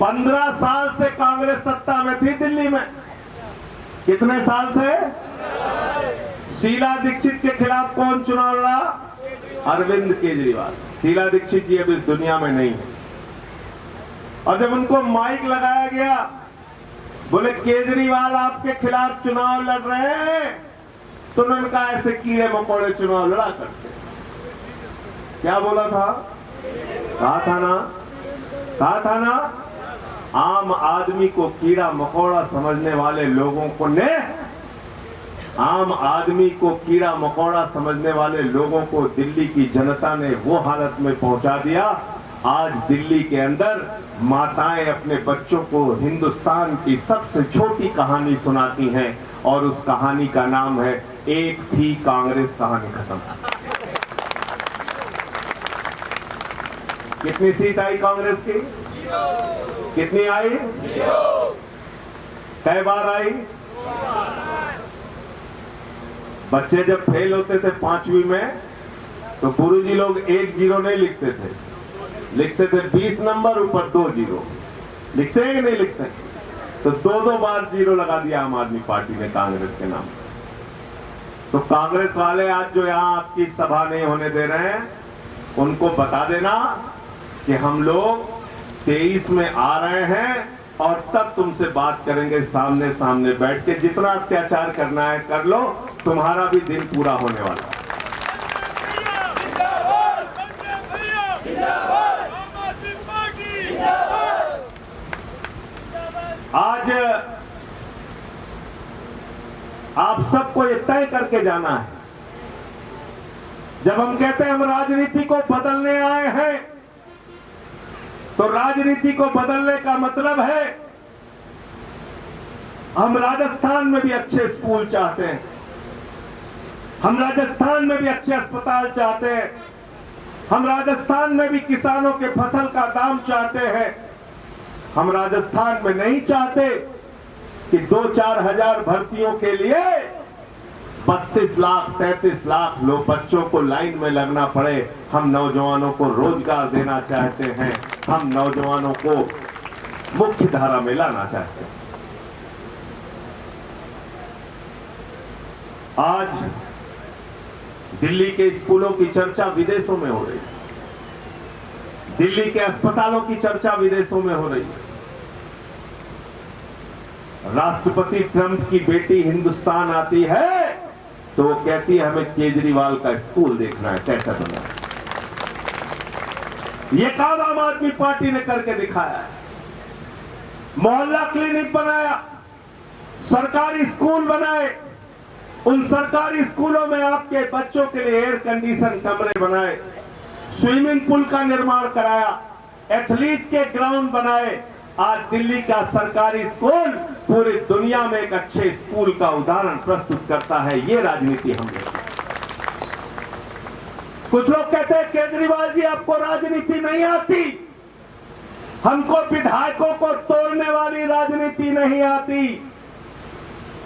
15 साल से कांग्रेस सत्ता में थी दिल्ली में। कितने साल से? शीला दीक्षित के खिलाफ कौन चुनाव लड़ा? अरविंद केजरीवाल। शीला दीक्षित जी अब इस दुनिया में नहीं है। और जब उनको माइक लगाया गया, बोले केजरीवाल आपके खिलाफ चुनाव लड़ रहे हैं, तो उन्होंने कहा ऐसे कीड़े मकोड़े चुनाव लड़ा करते। क्या बोला था? कहा था ना आम आदमी को कीड़ा मकोड़ा समझने वाले लोगों को ने आम आदमी को कीड़ा मकोड़ा समझने वाले लोगों को दिल्ली की जनता ने वो हालत में पहुंचा दिया। आज दिल्ली के अंदर माताएं अपने बच्चों को हिंदुस्तान की सबसे छोटी कहानी सुनाती हैं, और उस कहानी का नाम है एक थी कांग्रेस, कहानी खत्म। कितनी सीट आई कांग्रेस की? कितनी आई? कई बार आई? बच्चे जब फेल होते थे 5वीं में, तो गुरुजी लोग 1 0 नहीं लिखते थे, लिखते थे 20 नंबर ऊपर 2 0। लिखते हैं कि नहीं लिखते? तो 2-2 बार 0 लगा दिया आम आदमी पार्टी ने कांग्रेस के नाम। तो कांग्रेस वाले आज जो यहाँ आपकी सभा नहीं होने दे रहे हैं, उनको बता देना कि हम लोग 23 में आ रहे हैं, और तब तुमसे बात करेंगे सामने सामने बैठ के। जितना अत्याचार करना है कर लो, तुम्हारा भी दिन पूरा होने वाला है। आज आप सबको ये तय करके जाना है। जब हम कहते हैं हम राजनीति को बदलने आए हैं, तो राजनीति को बदलने का मतलब है हम राजस्थान में भी अच्छे स्कूल चाहते हैं, हम राजस्थान में भी अच्छे अस्पताल चाहते हैं, हम राजस्थान में भी किसानों के फसल का दाम चाहते हैं। हम राजस्थान में नहीं चाहते कि 2-4 हजार भर्तियों के लिए 32 लाख 33 लाख लोग बच्चों को लाइन में लगना पड़े। हम नौजवानों को रोजगार देना चाहते हैं, हम नौजवानों को मुख्य धारा में लाना चाहते हैं। आज दिल्ली के स्कूलों की चर्चा विदेशों में हो रही है, दिल्ली के अस्पतालों की चर्चा विदेशों में हो रही है। राष्ट्रपति ट्रंप की बेटी हिंदुस्तान आती है तो वो कहती है हमें केजरीवाल का स्कूल देखना है, कैसा बना है। ये काम आम आदमी पार्टी ने करके दिखाया है। मोहल्ला क्लिनिक बनाया, सरकारी स्कूल बनाए, उन सरकारी स्कूलों में आपके बच्चों के लिए एयर कंडीशन कमरे बनाए, स्विमिंग पूल का निर्माण कराया, एथलीट के ग्राउंड बनाए। आज दिल्ली का सरकारी स्कूल पूरी दुनिया में एक अच्छे स्कूल का उदाहरण प्रस्तुत करता है। ये राजनीति हमने। कुछ लोग कहते हैं केजरीवाल जी आपको राजनीति नहीं आती, हमको विधायकों को तोड़ने वाली राजनीति नहीं आती,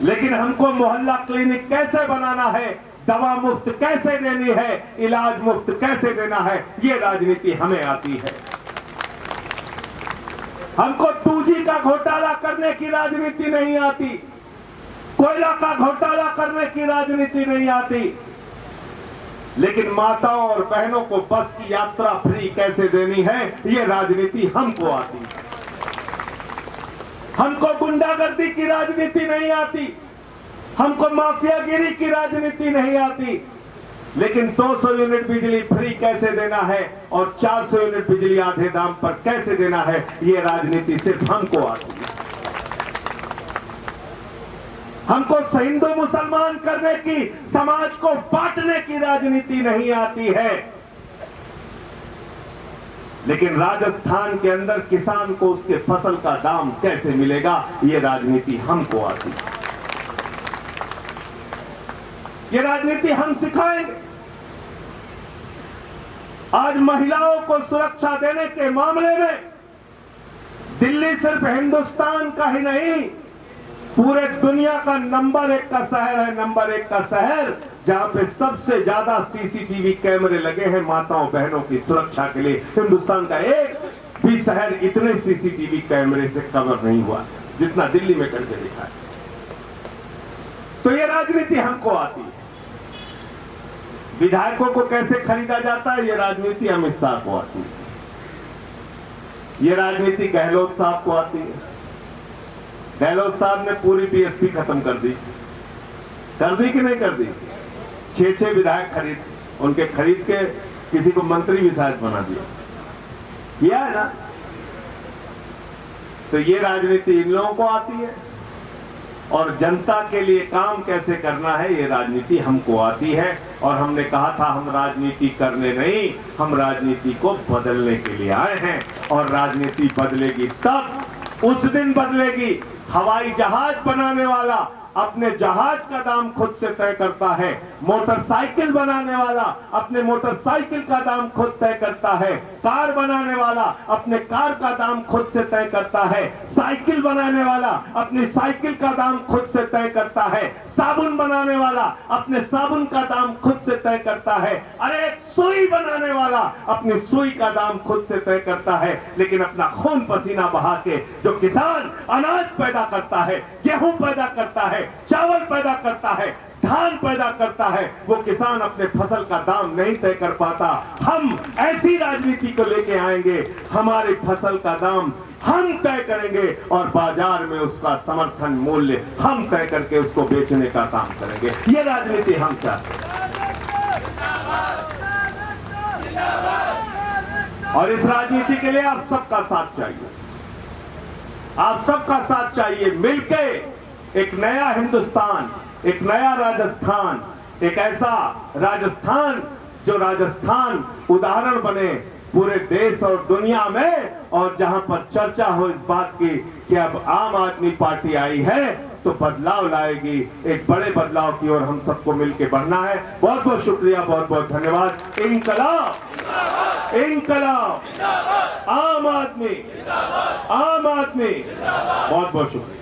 लेकिन हमको मोहल्ला क्लिनिक कैसे बनाना है, दवा मुफ्त कैसे देनी है, इलाज मुफ्त कैसे देना है, ये राजनीति हमें आती है। हमको 2G का घोटाला करने की राजनीति नहीं आती, कोयला का घोटाला करने की राजनीति नहीं आती, लेकिन माताओं और बहनों को बस की यात्रा फ्री कैसे देनी है, ये राजनीति हमको आती है। हमको गुंडागर्दी की राजनीति नहीं आती, हमको माफियागिरी की राजनीति नहीं आती, लेकिन 200 यूनिट बिजली फ्री कैसे देना है और 400 यूनिट बिजली आधे दाम पर कैसे देना है, ये राजनीति सिर्फ हमको आती है। हमको हिंदू मुसलमान करने की, समाज को बांटने की राजनीति नहीं आती है, लेकिन राजस्थान के अंदर किसान को उसके फसल का दाम कैसे मिलेगा, ये राजनीति हमको आती है। ये राजनीति हम सिखाएंगे। आज महिलाओं को सुरक्षा देने के मामले में दिल्ली सिर्फ हिंदुस्तान का ही नहीं, पूरे दुनिया का नंबर 1 का शहर है, नंबर 1 का शहर जहां पे सबसे ज्यादा सीसीटीवी कैमरे लगे हैं माताओं बहनों की सुरक्षा के लिए। हिंदुस्तान का एक भी शहर इतने सीसीटीवी कैमरे से कवर नहीं हुआ जितना दिल्ली में करके दिखा है। तो ये राजनीति हमको आती है। विधायकों को कैसे खरीदा जाता है, ये राजनीति अमित शाह को आती है। ये राजनीति गहलोत साहब को आती है। गहलोत साहब ने पूरी बीएसपी खत्म कर दी कि नहीं कर दी? 6 विधायक उनके खरीद के किसी को मंत्री भी शायद बना दिया, किया है ना। तो ये राजनीति इन लोगों को आती है, और जनता के लिए काम कैसे करना है ये राजनीति हमको आती है। और हमने कहा था हम राजनीति करने नहीं, हम राजनीति को बदलने के लिए आए हैं, और राजनीति बदलेगी तब, उस दिन बदलेगी। हवाई जहाज बनाने वाला अपने जहाज का दाम खुद से तय करता है, मोटरसाइकिल बनाने वाला अपने मोटरसाइकिल का दाम खुद तय करता है, कार बनाने वाला अपने कार का दाम खुद से तय करता है, साइकिल बनाने वाला अपनी साइकिल का दाम खुद से तय करता है, साबुन बनाने वाला अपने साबुन का दाम खुद से तय करता है, अरे एक सुई बनाने वाला अपनी सुई का दाम खुद से तय करता है। लेकिन अपना खून पसीना बहा के जो किसान अनाज पैदा करता है, गेहूं पैदा करता है, चावल पैदा करता है, धान पैदा करता है, वो किसान अपने फसल का दाम नहीं तय कर पाता। हम ऐसी राजनीति को लेके आएंगे, हमारी फसल का दाम हम तय करेंगे और बाजार में उसका समर्थन मूल्य हम तय करके उसको बेचने का काम करेंगे। ये राजनीति हम चाहते हैं, और इस राजनीति के लिए आप सबका साथ चाहिए, आप सबका साथ चाहिए। मिलके एक नया हिंदुस्तान, एक नया राजस्थान, एक ऐसा राजस्थान जो राजस्थान उदाहरण बने पूरे देश और दुनिया में, और जहां पर चर्चा हो इस बात की कि अब आम आदमी पार्टी आई है तो बदलाव लाएगी, एक बड़े बदलाव की ओर हम सबको मिलकर बढ़ना है। बहुत बहुत शुक्रिया, बहुत बहुत धन्यवाद। इंकलाब, इंकलाब, आम आदमी, आम आदमी, बहुत बहुत शुक्रिया।